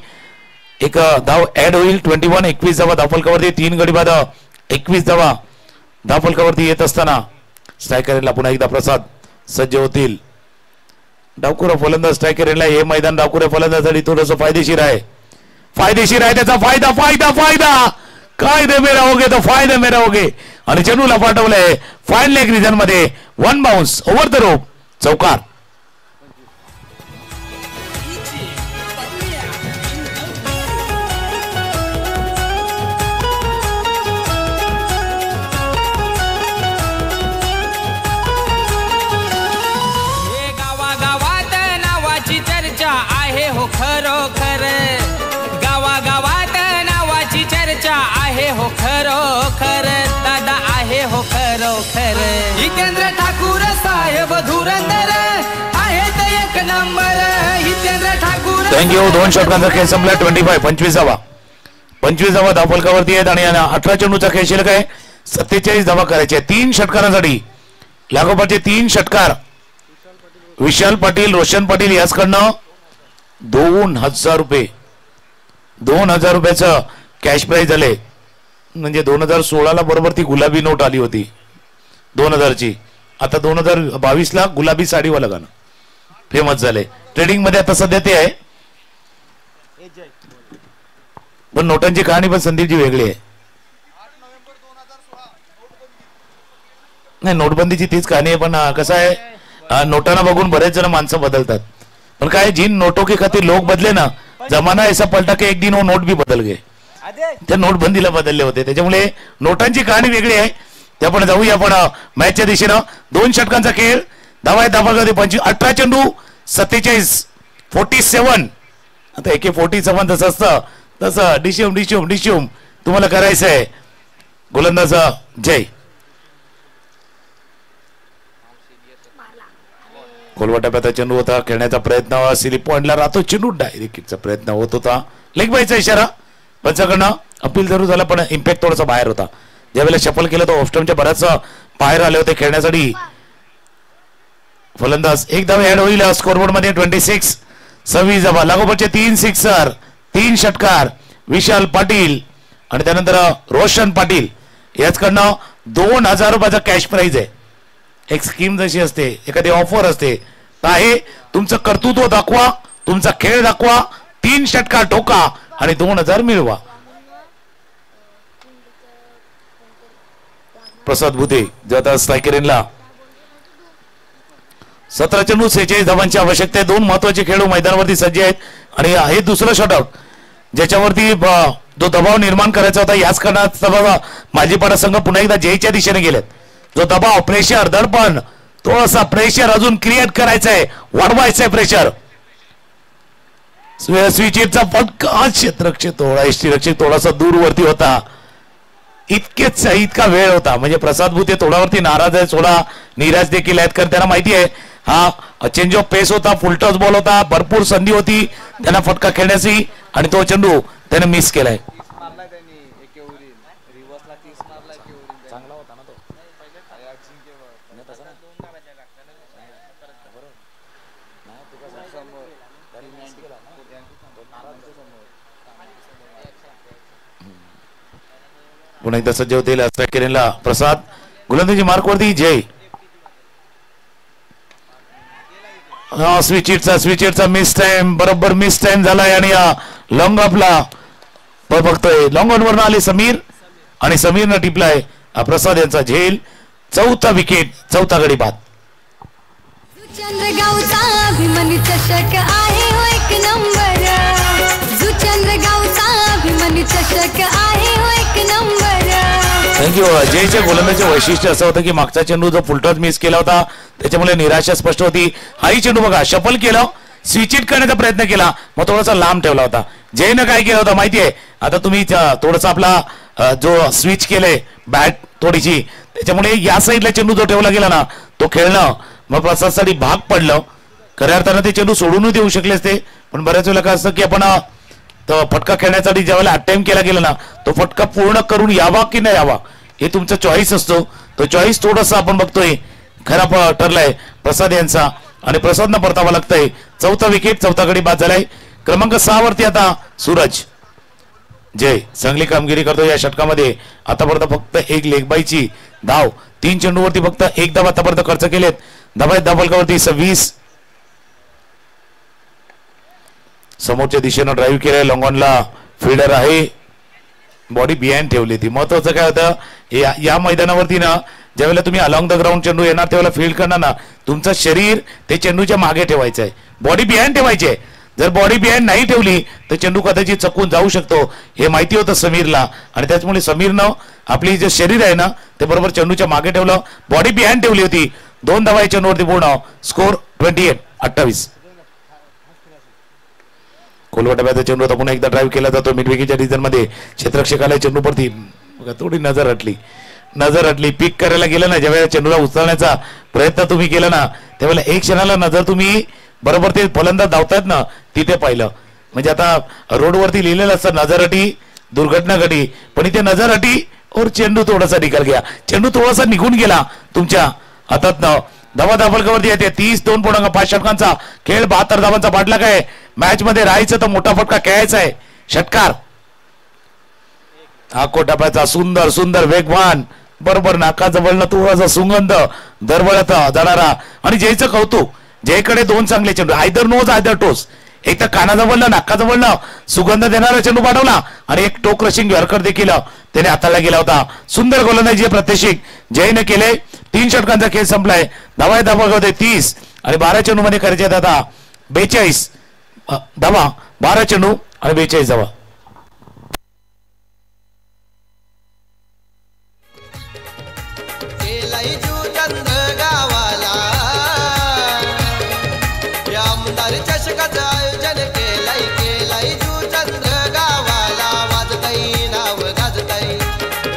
एक धाव ऍड होईल. 21 धावा धावफलकावरती 3 गडी बाद 21 धावा धावफलकावरती येत असताना स्ट्रायकरला पुन्हा एकदा प्रसाद सज्ज होतील. डावखुरा फलंदाज स्ट्रायकर हे मैदान डावखुऱ्या फलंदाजासाठी थोडंसं फायदेशीर आहे. त्याचा फायदा कायदे में रहोगे तो फायदे में रहोगे आणि चेंडूला पाठवलंय फाईन लेग रिजन मध्ये. 1 बाउन्स ओव्हर द रोप चौकार. गावागावात नावाची चर्चा आहे हो खरोखर. गावागावात नावाची चर्चा आहे हो खरोखर. दादा आहे हो खरोखर. जितेंद्र ठाकूर साहेब धुरंधर आहेत एक एक नंबर हितेंद्र ठाकूर. थँक्यू. 2 षटकांचा खेळ संपला. 25 25 धावा धावफलकावरती आहेत आणि 18 चेंडूचा खेळ शिल्लक आहे. 47 धावा करायचे. 3 षटकारांसाठी लागोपाठचे 3 षटकार. विशाल पाटील, रोशन पाटील याचकडनं 2000 रुपये 2000 रुपयाचं कॅश प्राइज झाले. म्हणजे 2016ला बरोबर ती गुलाबी नोट आली होती 2000ची. आता 2022ला गुलाबी साडीवाला गाणं फेमस झाले. ट्रेडिंग मध्ये आता सध्या ते आहे. पण नोटांची कहाणी पण संदीपची वेगळी आहे. नाही, नोटबंदीची तीच कहाणी आहे. पण कसं आहे, नोटांना बघून बरेच जण माणसं बदलतात. पण काय, जिन नोटों के खातिर लोग बदले ना, जमाना ऐसा पलटा के एक दिन वो नोट भी बदल गए. त्या नोटबंदीला बदलले होते. त्याच्यामुळे नोटांची कहाणी वेगळी आहे. ते आपण जाऊया आपण मॅचच्या दिशेनं. 2 षटकांचा खेळ. धावा 18 चेंडू 47 47. आता AK-47 जसं असतं तसं डिशूम तुम्हाला करायचं आहे. गोलंदाज जय. कोलवाट्याचा चेंडू होता. खेळण्याचा प्रयत्न स्लिप पॉइंटला राहतो. चेंडू डायरेक्ट किकचा प्रयत्न होत होता. लेग बायचा इशारा पंचाकडनं अपील जरूर झाला, पण इम्पॅक्ट थोडासा बाहेर होता. ज्यावेळेला शफल केलं तो ऑफस्टमच्या बऱ्याच बाहेर आले होते खेळण्यासाठी. फलंदाज एक धाव ऍड होईल स्कोरबोर्ड मध्ये. 26 धावा. लागोपाठचे 3 सिक्सर 3 षटकार. विशाल पाटील आणि त्यानंतर रोशन पाटील याचकडनं 2000 रुपयाचा कॅश प्राइज आहे. एक स्कीम जशी असते, एखादी ऑफर असते, तर आहे तुमचं कर्तृत्व दाखवा, तुमचा खेळ दाखवा, 3 षटकार ठोका आणि 2000 मिळवा. प्रसाद भुते जाता स्ट्रायकरला. 17 चेंडू 46 धावांची आवश्यकता आहे. 2 महत्वाचे खेळाडू मैदानावरती सज्ज आहेत आणि हे दुसरं शॉटआउट ज्याच्यावरती जो दबाव निर्माण करायचा होता. याच कारणात माजीपाडा संघ पुन्हा एकदा जयच्या दिशेने गेलेत. जो दबाव, प्रेशर, दडपण, थोडासा प्रेशर अजून क्रिएट करायचा आहे, वाढवायचंय प्रेशर. स्विचिटचा फटका क्षेत्ररक्षक थोडासा दूरवरती होता. इतका वेळ होता. म्हणजे प्रसाद भुते थोडावरती नाराज आहे, थोडा निराश देखील आहेत. कारण त्यांना माहिती आहे हा चेंज ऑफ पेस होता, फुलटॉस बॉल होता, भरपूर संधी होती त्यांना फटका खेळण्याची आणि तो चेंडू त्याने मिस केलाय. पुन्हा एकदा सज्ज होतील स्ट्रायकरला प्रसाद. गोलंदाजी मार्कवरती जय. स्विचिटचा मिस टाइम, बरोबर मिस टाइम झालाय आणि लॉंग ऑफला बघतोय. लॉंग ऑन वरनं आले समीर आणि समीरनं टिपलाय प्रसाद यांचा झेल. 4था विकेट, 4था गडी बाद. चंद्रगावचा अभिमानी चषक आहे हो एक नंबर. चंद्रगावचा अभिमानी चषक आहे हो एक नंबर. थँक्यू. जयच्या गोलंदाजीचे वैशिष्ट्य असं होतं की मागचा चेंडू जो फुलटॉस मिस केला होता त्याच्यामुळे निराशा स्पष्ट होती. हाही चेंडू बघा शफल केलं, स्विचिट करण्याचा प्रयत्न केला, मग थोडासा लांब ठेवला होता. जयनं काय केलं होतं माहितीये, आता तुम्ही थोडासा आपला जो स्विच केलंय बॅट थोडीशी, त्याच्यामुळे या साईडला चेंडू जो ठेवला गेला ना तो खेळणं मग प्रसादसाठी भाग पडलं. खऱ्या अर्थानं ते चेंडू सोडूनही देऊ शकले असते, पण बऱ्याच वेळेला काय असतं की आपण फटका खेळण्यासाठी ज्यावेळेला अटेम्प्ट केला गेला ना तो फटका पूर्ण करून यावा की नाही यावा हे तुमचा चॉईस असतो. तो चॉईस थोडासा आपण बघतोय खराब ठरलाय प्रसाद यांचा आणि प्रसादनं परतावा लागतंय. 4था विकेट, 4था गडी बाद झालाय. क्रमांक 6 वरती आता सूरज. जय चांगली कामगिरी करतो या षटकामध्ये. आतापर्यंत फक्त एक लेगबाईची धाव, 3 चेंडूवरती फक्त 1 धाव आतापर्यंत खर्च केलेत. धावफलकावरती 26. समोरच्या दिशेनं ड्राईव्ह केलंय. लॉंगॉनला फील्डर आहे, बॉडी बिहाइंड ठेवली ती. महत्वाचं काय होतं या मैदानावरती ना ज्यावेळेला तुम्ही अलॉंग द ग्राउंड चेंडू येणार त्यावेळेला फील्ड करणार ना तुमचं शरीर ते चेंडूच्या मागे ठेवायचं आहे, बॉडी बिहाइंड ठेवायची आहे. जर बॉडी बिहाइंड नाही ठेवली तर चेंडू कदाचित चकून जाऊ शकतो हे माहिती होतं समीरला आणि त्याच्यामुळे समीरनं आपली जे शरीर आहे ना ते बरोबर चेंडूच्या मागे ठेवलं, बॉडी बिहाइंड ठेवली होती. 2 धावा चेंडूवरती पूर्ण. स्कोर 28. कोलवाट्याचा चेंडू होता, पुन्हा एकदा ड्राईव्ह केला जातो मिडविकेटच्या रिजन मध्ये. क्षेत्ररक्षकाला चेंडूवरती थोडी नजर हटली. पिक करायला गेलं ना ज्यावेळेला चेंडूला उचलण्याचा प्रयत्न तुम्ही केला ना त्यावेळेला एक क्षणाला नजर तुम्ही बरोबर ते फलंदाज धावतात ना तिथे पाहिलं. म्हणजे आता रोडवरती लिहिलेलं असतं नजर हटी दुर्घटना घटी, पण इथे नजर हटी और चेंडू थोडासा निकाल गया. चेंडू थोडासा निघून गेला तुमच्या हातातनं. धावा दाफलकावरती येते 32.5 षटकांचा खेळ 72 धावांचा पाठलाग आहे. मॅच मध्ये राहायचं तर मोठा फटका खेळायचा आहे. षटकार आखो टप्प्याचा सुंदर सुंदर वेगवान बरोबर नाकाजवळनं थोडासा सुगंध दरवळत जाणारा आणि जयचं कौतुक. जयकडे 2 चांगले चेंडू आयदर नोज आयदर टोस. एक तर कानाजवळनं नाकाजवळनं सुगंध देणारा चेंडू पाठवला आणि एक टोक रशिंग यॉर्कर देखील त्याने हाताला गेला होता. सुंदर गोलंदाजी प्रत्यक्षिक जयने केले. 3 षटकांचा खेळ संपलाय. धावा होते 30 आणि 12 चेंडू मध्ये करायचे आता 42 धावा. 12 चेंडू आणि 42 धावा. चषकाचं आयोजन केलंय जू चंद्र गावाला. वाजताई नाव गाजताई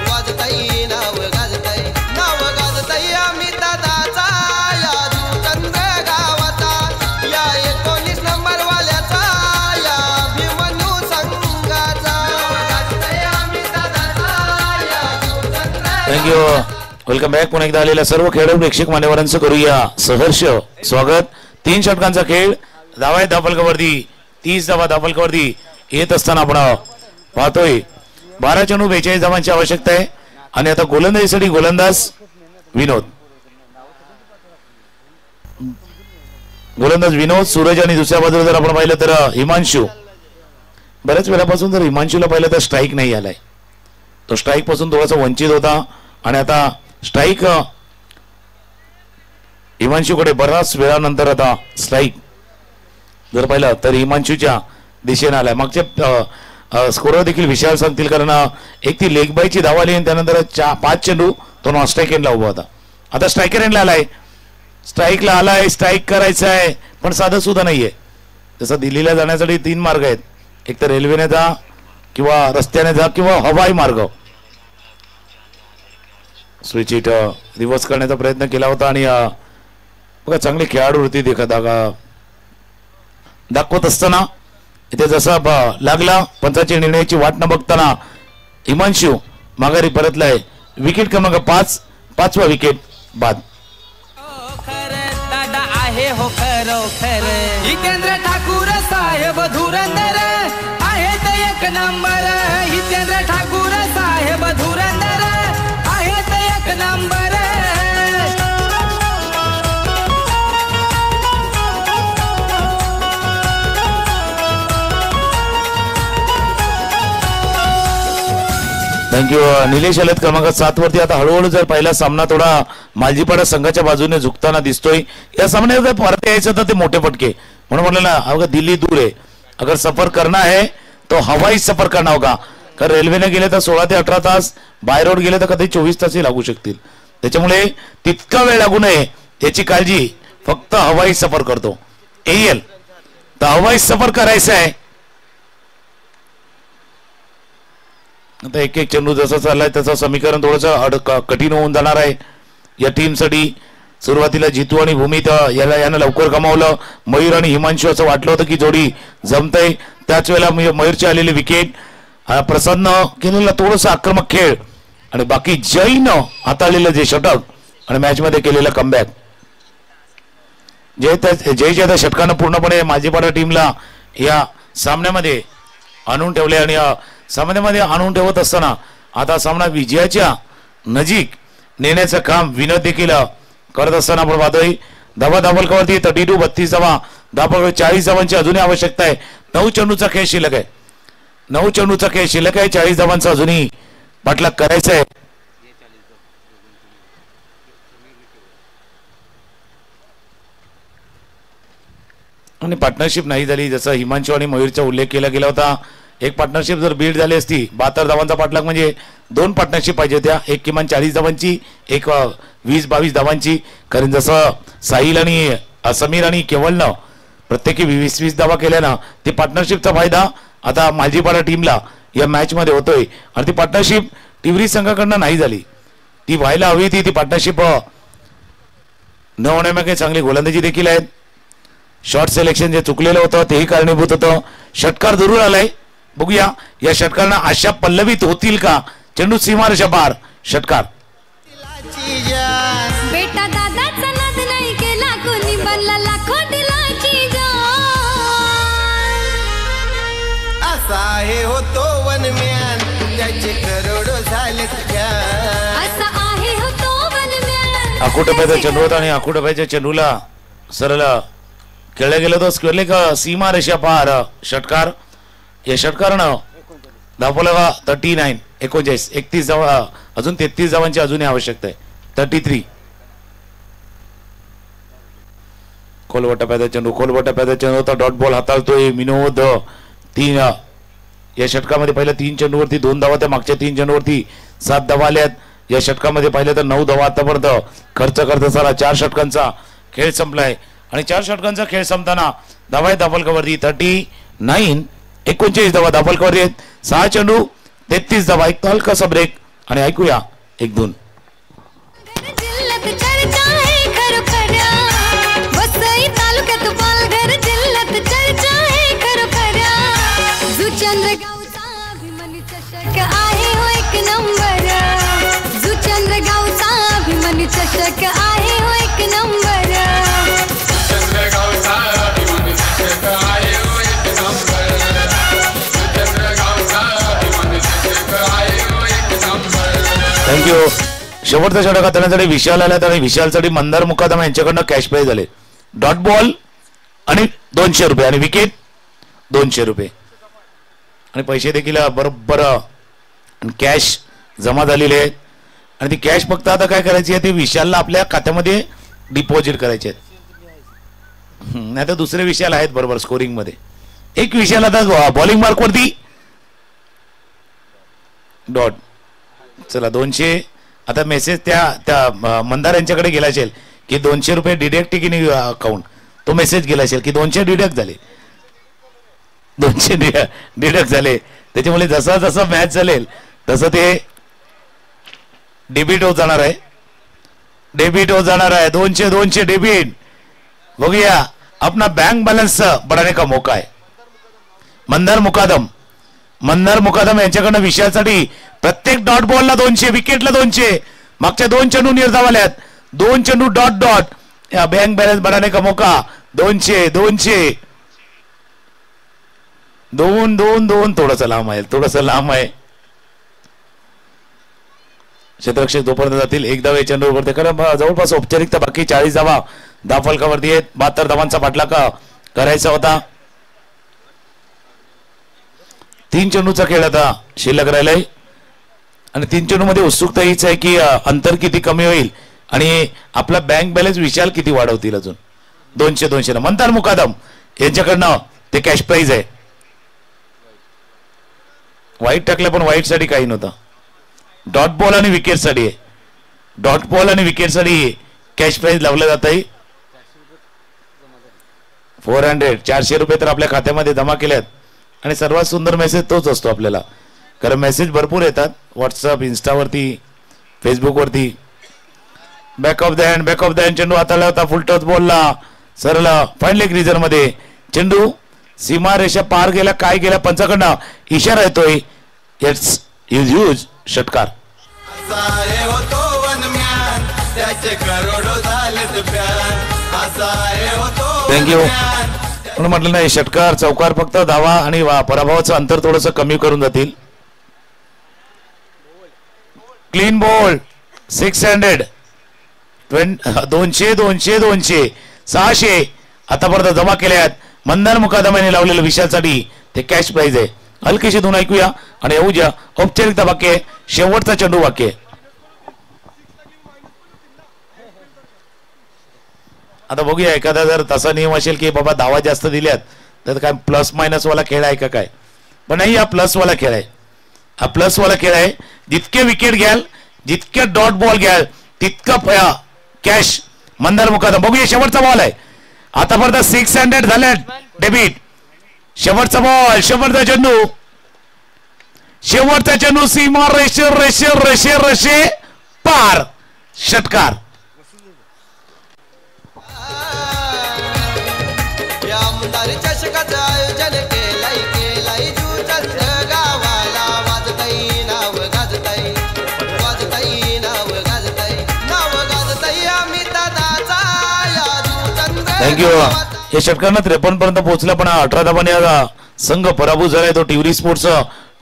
वाजताई नाव गाजताई आम्ही दादाचा या जू चंद्र गावाचा या 19 नंबर वाल्याचा या अभिमन्यू संघाचा. गाजताई आम्ही दादाचा या जू चंद्र. थँक्यू. Welcome back. पुन्हा एकदा आलेल्या सर्व खेळाडू प्रेक्षक मान्यवरांचं करूया सहर्ष स्वागत. 3 षटकांचा खेळ धावा दाफलकावरती 30 धावा दाफलकावरती येत असताना आपण पाहतोय 12 चेंडू 42 धावांची आवश्यकता आहे. आणि आता गोलंदाजीसाठी गोलंदाज विनोद सूरज आणि दुसऱ्या बाजूला जर आपण पाहिलं तर हिमांशू. बऱ्याच वेळापासून जर हिमांशूला पाहिलं तर स्ट्राईक नाही आलाय. तो स्ट्राईक पासून थोडासा वंचित होता आणि आता स्ट्राईक हिमांशूकडे बराच वेळानंतर आता स्ट्राईक जर पाहिलं तर हिमांशूच्या दिशेने आलाय. मागचे स्कोरर देखील विशाल सांगतील कारण एक ती लेग बायची धाव आली आणि त्यानंतर 5 चेंडू तो नॉन स्ट्राईक एंडला उभा होता. आता स्ट्रायकर एंडला आलाय. स्ट्राईकला आलाय. स्ट्राईक करायचं आहे पण साधं सुद्धा नाहीये. जसं दिल्लीला जाण्यासाठी 3 मार्ग आहेत. एक तर रेल्वेने जा किंवा रस्त्याने जा किंवा हवाई मार्ग. स्विच इट रिव्हर्स करण्याचा प्रयत्न केला होता आणि बघा चांगले खेळाडू होती दाखवत असताना इथे जसा लागला पंचाची निर्णयाची वाट न बघताना हिमांशू माघारी परतलाय. विकेट क्रमांक 5 5वा विकेट बाद. दादा आहे हो खरोखर हितेंद्र ठाकूर साहेब धुरंदर आहेत 1 नंबर. हितेंद्र ठाकूर साहेब धुरंदर आहेत 1 नंबर. थँक्यू. निलेश आलेत क्रमांक 7 वरती. आता हळूहळू जर पहिला सामना थोडा मालजीपाडा संघाच्या बाजूने झुकताना दिसतोय. या सामन्यात जर परत यायचं तर ते मोठे फटके म्हणून म्हटलं ना अगर दिल्ली दूर है अगर सफर करना है तो हवाई सफर करना होगा. कारण रेल्वेने गेले तर 16 ते 18 तास. बाय रोड गेले तर कधी 24 तासही लागू शकतील. त्याच्यामुळे तितका वेळ लागू नये याची काळजी फक्त हवाई सफर करतो येईल तर हवाई सफर करायचं आहे. आता एक एक चेंडू जसा चाललाय तसं समीकरण थोडंसं कठीण होऊन जाणार आहे या टीमसाठी. सुरुवातीला जितू आणि भूमीत यानं लवकर गमावलं. मयूर आणि हिमांशू असं वाटलं होतं की जोडी जमतय. त्याच वेळेला मयूरची आलेली विकेट. प्रसन्न केलेला थोडंसं आक्रमक खेळ आणि बाकी जयनं हाताळलेलं जे षटक आणि मॅच मध्ये केलेलं कमबॅक. जयच्या त्या षटकानं पूर्णपणे माजीपाडा टीमला या सामन्यामध्ये आणून ठेवले आणि सामन्यामध्ये आणून ठेवत असताना आता सामना विजयाच्या नजीक नेण्याचं काम विनोद देखील करत असताना आपण पाहतोय. धावा दाफलकावरती 32 धावा दाफल 40 धावांची अजूनही आवश्यकता आहे. 9 चेंडूचा खेळ शिल्लक आहे. 9 चेंडूचा खेळ शिल्लक आहे. 40 धावांचा अजूनही पाठलाग करायचा आहे. आणि पार्टनरशिप नाही झाली जसं हिमांशू आणि मयूरचा उल्लेख केला गेला होता. एक पार्टनरशिप जर बीड झाली असती 72 धावांचा पाठलाग म्हणजे 2 पार्टनरशिप पाहिजे होत्या. एक किमान 40 धावांची एक 20-22 धावांची. कारण जसं साहिल आणि समीर आणि केवलनं प्रत्येकी 20-20 धावा केल्यानं ती पार्टनरशिपचा फायदा आता मालजीपाडा टीमला या मॅच मध्ये होतोय. आणि ती पार्टनरशिप टिवरी संघाकडनं नाही झाली. ती व्हायला हवी ती पार्टनरशिप न होण्यामागे चांगली गोलंदाजी देखील आहेत. शॉर्ट सिलेक्शन जे चुकलेलं होतं तेही कारणीभूत होतं. षटकार जरूर आलाय, बघूया या षटकारांना आशा पल्लवित होतील का. चेंडू सीमारेषा पार, षटकार. बेटा दादाचा नाद नाही केला कोणी बनला लाखो दिलाची जान. असा आहे होतो वनम्यान त्याचे करोडो झालेत ध्यान. असा आहे हो तो वनम्यान. आकुटप्याचा चेंडू होता आणि आकुटप्याच्या चेंडूला सरळ खेळले गेलं तर खेळले का सीमारेषा पार, षटकार. या षटकारानं दाखवलं का 39 39 31 धावा, अजून 33 धावांची अजूनही आवश्यकता आहे. 33. खोलवटा चेंडू, खोलवटा चेंडू होता, डॉट बॉल हाताळतोय विनोद. 3 या षटकामध्ये पहिल्या 3 चेंडूवरती 2 धावा, त्या मागच्या 3 चेंडूवरती 7 धावा आल्यात. या षटकामध्ये पाहिलं तर 9 धावा आतापर्यंत खर्च करत झाला. 4 षटकांचा खेळ संपलाय आणि 4 षटकांचा खेळ संपताना धावा आहेत दाफलकावरती 39 39 धावा दाफलकावरती आहेत. 6 चेंडू 33 धावा. एक हलकासा ब्रेक आणि ऐकूया 1-2. जिल्ह्यात चर्चा आहे खरोखऱ्या. वसई तालुक्यात पालघर जिल्ह्यात चर्चा आहे खरोखऱ्या. जुचंद्र गावचा अभिमानी चषक आहे हो एक नंबर. जुचंद्र गावचा अभिमानी चषक आहे हो एक नंबर. थँक्यू. शेवटचा षटक हाताळण्यासाठी विशाल आल्यात आणि विशालसाठी मंदार मुकादम यांच्याकडनं कॅश प्राइज झाले. डॉट बॉल आणि 200 रुपये आणि विकेट 200 रुपये आणि पैसे देखील बरोबर कॅश जमा झालेले आहेत. आणि ती कॅश फक्त आता काय करायची आहे, ती विशालला आपल्या खात्यामध्ये डिपॉझिट करायचे आहेत. नाही तर दुसरे विशाल आहेत बरोबर स्कोरिंग मध्ये. एक विशाल आता बॉलिंग मार्क वरती डॉट. चला 200. आता मेसेज त्या मंदार यांच्याकडे गेला असेल की 200 रुपये डिडक्ट की नाही अकाउंट. तो मेसेज गेला असेल की 200 डिडक्ट झाले, 200 डिडक्ट झाले. त्याच्यामुळे जसा जसा मॅच चालेल तसं ते डेबिट होत जाणार आहे, डेबिट होत जाणार आहे. 200 डेबिट. बघूया अपना बैंक बैलेंस बढ़ाने का मौका है. मंदार मुकादम यांच्याकडनं विषयासाठी प्रत्येक डॉट बॉलला 200, विकेटला 200. मागच्या 2 चेंडू निर्धावल्यात, 2 चेंडू डॉट डॉट. या बैंक बैलेंस बढ़ाने का मौका. 200 2 थोडंसं लांब आहे, क्षेत्ररक्षक जोपर्यंत जातील 1 धाव या चेंडूवरती. कारण जवळपास औपचारिकता बाकी 40 धावा दाफलकावरती आहेत. 72 धावांचा पाठलाग करायचा होता. 3 चेंडूचा खेळ आता शिल्लक राहिलाय आणि 3 चेंडू मध्ये उत्सुकता हीच आहे की अंतर किती कमी होईल आणि आपला बँक बॅलन्स विशाल किती वाढवतील. अजून 200 मंदार मुकादम यांच्याकडनं ते कॅश प्राइज आहे. वाईट टाकलं पण वाईट साठी काही नव्हतं. डॉट बॉल आणि विकेट साठी आहे, डॉट बॉल आणि विकेट साठी कॅश प्राइज लावलं जात आहे. 400 रुपये तर आपल्या खात्यामध्ये जमा केल्यात आणि सर्वात सुंदर मेसेज तोच असतो आपल्याला, कारण मेसेज भरपूर येतात व्हॉट्सअप, इन्स्टावरती, फेसबुकवरती. बॅक ऑफ द हँड चेंडू हाताळला होता. फुल टच बॉलला सरळ फाईन लेग रिजन मध्ये चेंडू सीमारेषा पार गेला. काय गेला पंचाकडनं इशारा येतोय. इट्स ह्यूज षटकार. थँक्यू. म्हणून म्हटलं नाही षटकार चौकार फक्त धावा आणि पराभवाचं अंतर थोडस कमी करून जातील. क्लीन बॉल 600 200 600 आतापर्यंत जमा केल्यात. मंदार मुकादम यांनी लावलेलं विषयासाठी ते कॅश प्राइज आहे. हलकीशी दोन ऐकूया आणि येऊ द्या औपचारिकता वाक्य, शेवटचा चेंडू वाक्य. आता बघूया एखादा जर तसा नियम असेल की बाबा धावा जास्त दिल्यात तर काय प्लस मायनस वाला खेळ आहे का काय, पण नाही, हा प्लस वाला खेळ आहे. हा प्लस वाला खेळ आहे. जितके विकेट घ्याल, जितके डॉट बॉल घ्याल, तितका कॅश. मंदार मुकादम बघूया शेवटचा बॉल आहे. आतापर्यंत 600 झाले डेबिट. शेवटचा बॉल, शेवटचा चेंडू सीमा रेषे पार. षटकार. थँक्यू. या षटकांना 53 पर्यंत पोहोचला पण 18 धावांनी हा संघ पराभूत झालाय. तो टिवरी स्पोर्ट्स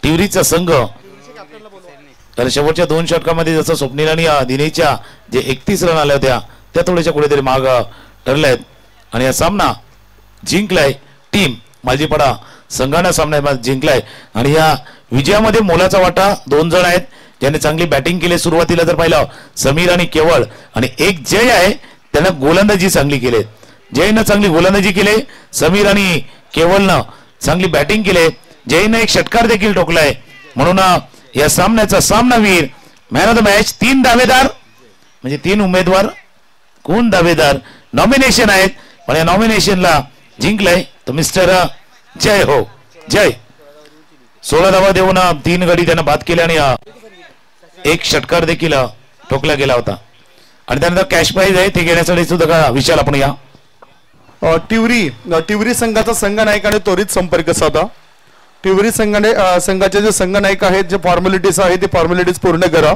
टिवरीचा संघ. तर शेवटच्या 2 षटकामध्ये जसं स्वप्नील आणि दिनेशच्या जे 31 रन आल्या होत्या त्या थोड्याशा कुठेतरी माग ठरल्यात आणि हा सामना जिंकलाय टीम मालजीपाडा संघाने सामना जिंकलाय. आणि या विजयामध्ये मोलाचा वाटा 2 जण आहेत ज्यांनी चांगली बॅटिंग केली. सुरुवातीला जर पाहिलं समीर आणि केवळ आणि एक जय आहे त्यानं गोलंदाजी चांगली केली. जयनं चांगली गोलंदाजी केली. समीर आणि केवळनं चांगली बॅटिंग केली. जयनं एक षटकार देखील ठोकलाय. म्हणून या सामन्याचा सामनावीर मॅन ऑफ द मॅच 3 दावेदार म्हणजे 3 उमेदवार कोण दावेदार नॉमिनेशन आहेत पण या नॉमिनेशनला जिंकलाय तर मिस्टर जय हो जय. 16 धावा देऊन 3 गडी त्यानं बाद केले आणि एक षटकार देखील ठोकला गेला होता. आणि त्यानंतर कॅश प्राइज आहे ते घेण्यासाठी सुद्धा विशाल आपण या टिवरी संघाचा संघ नायकाने त्वरित संपर्क साधा. टिवरी संघाचे जे संघ नायक आहेत जे फॉर्मॅलिटीज आहेत ते फॉर्मॅलिटीज पूर्ण करा.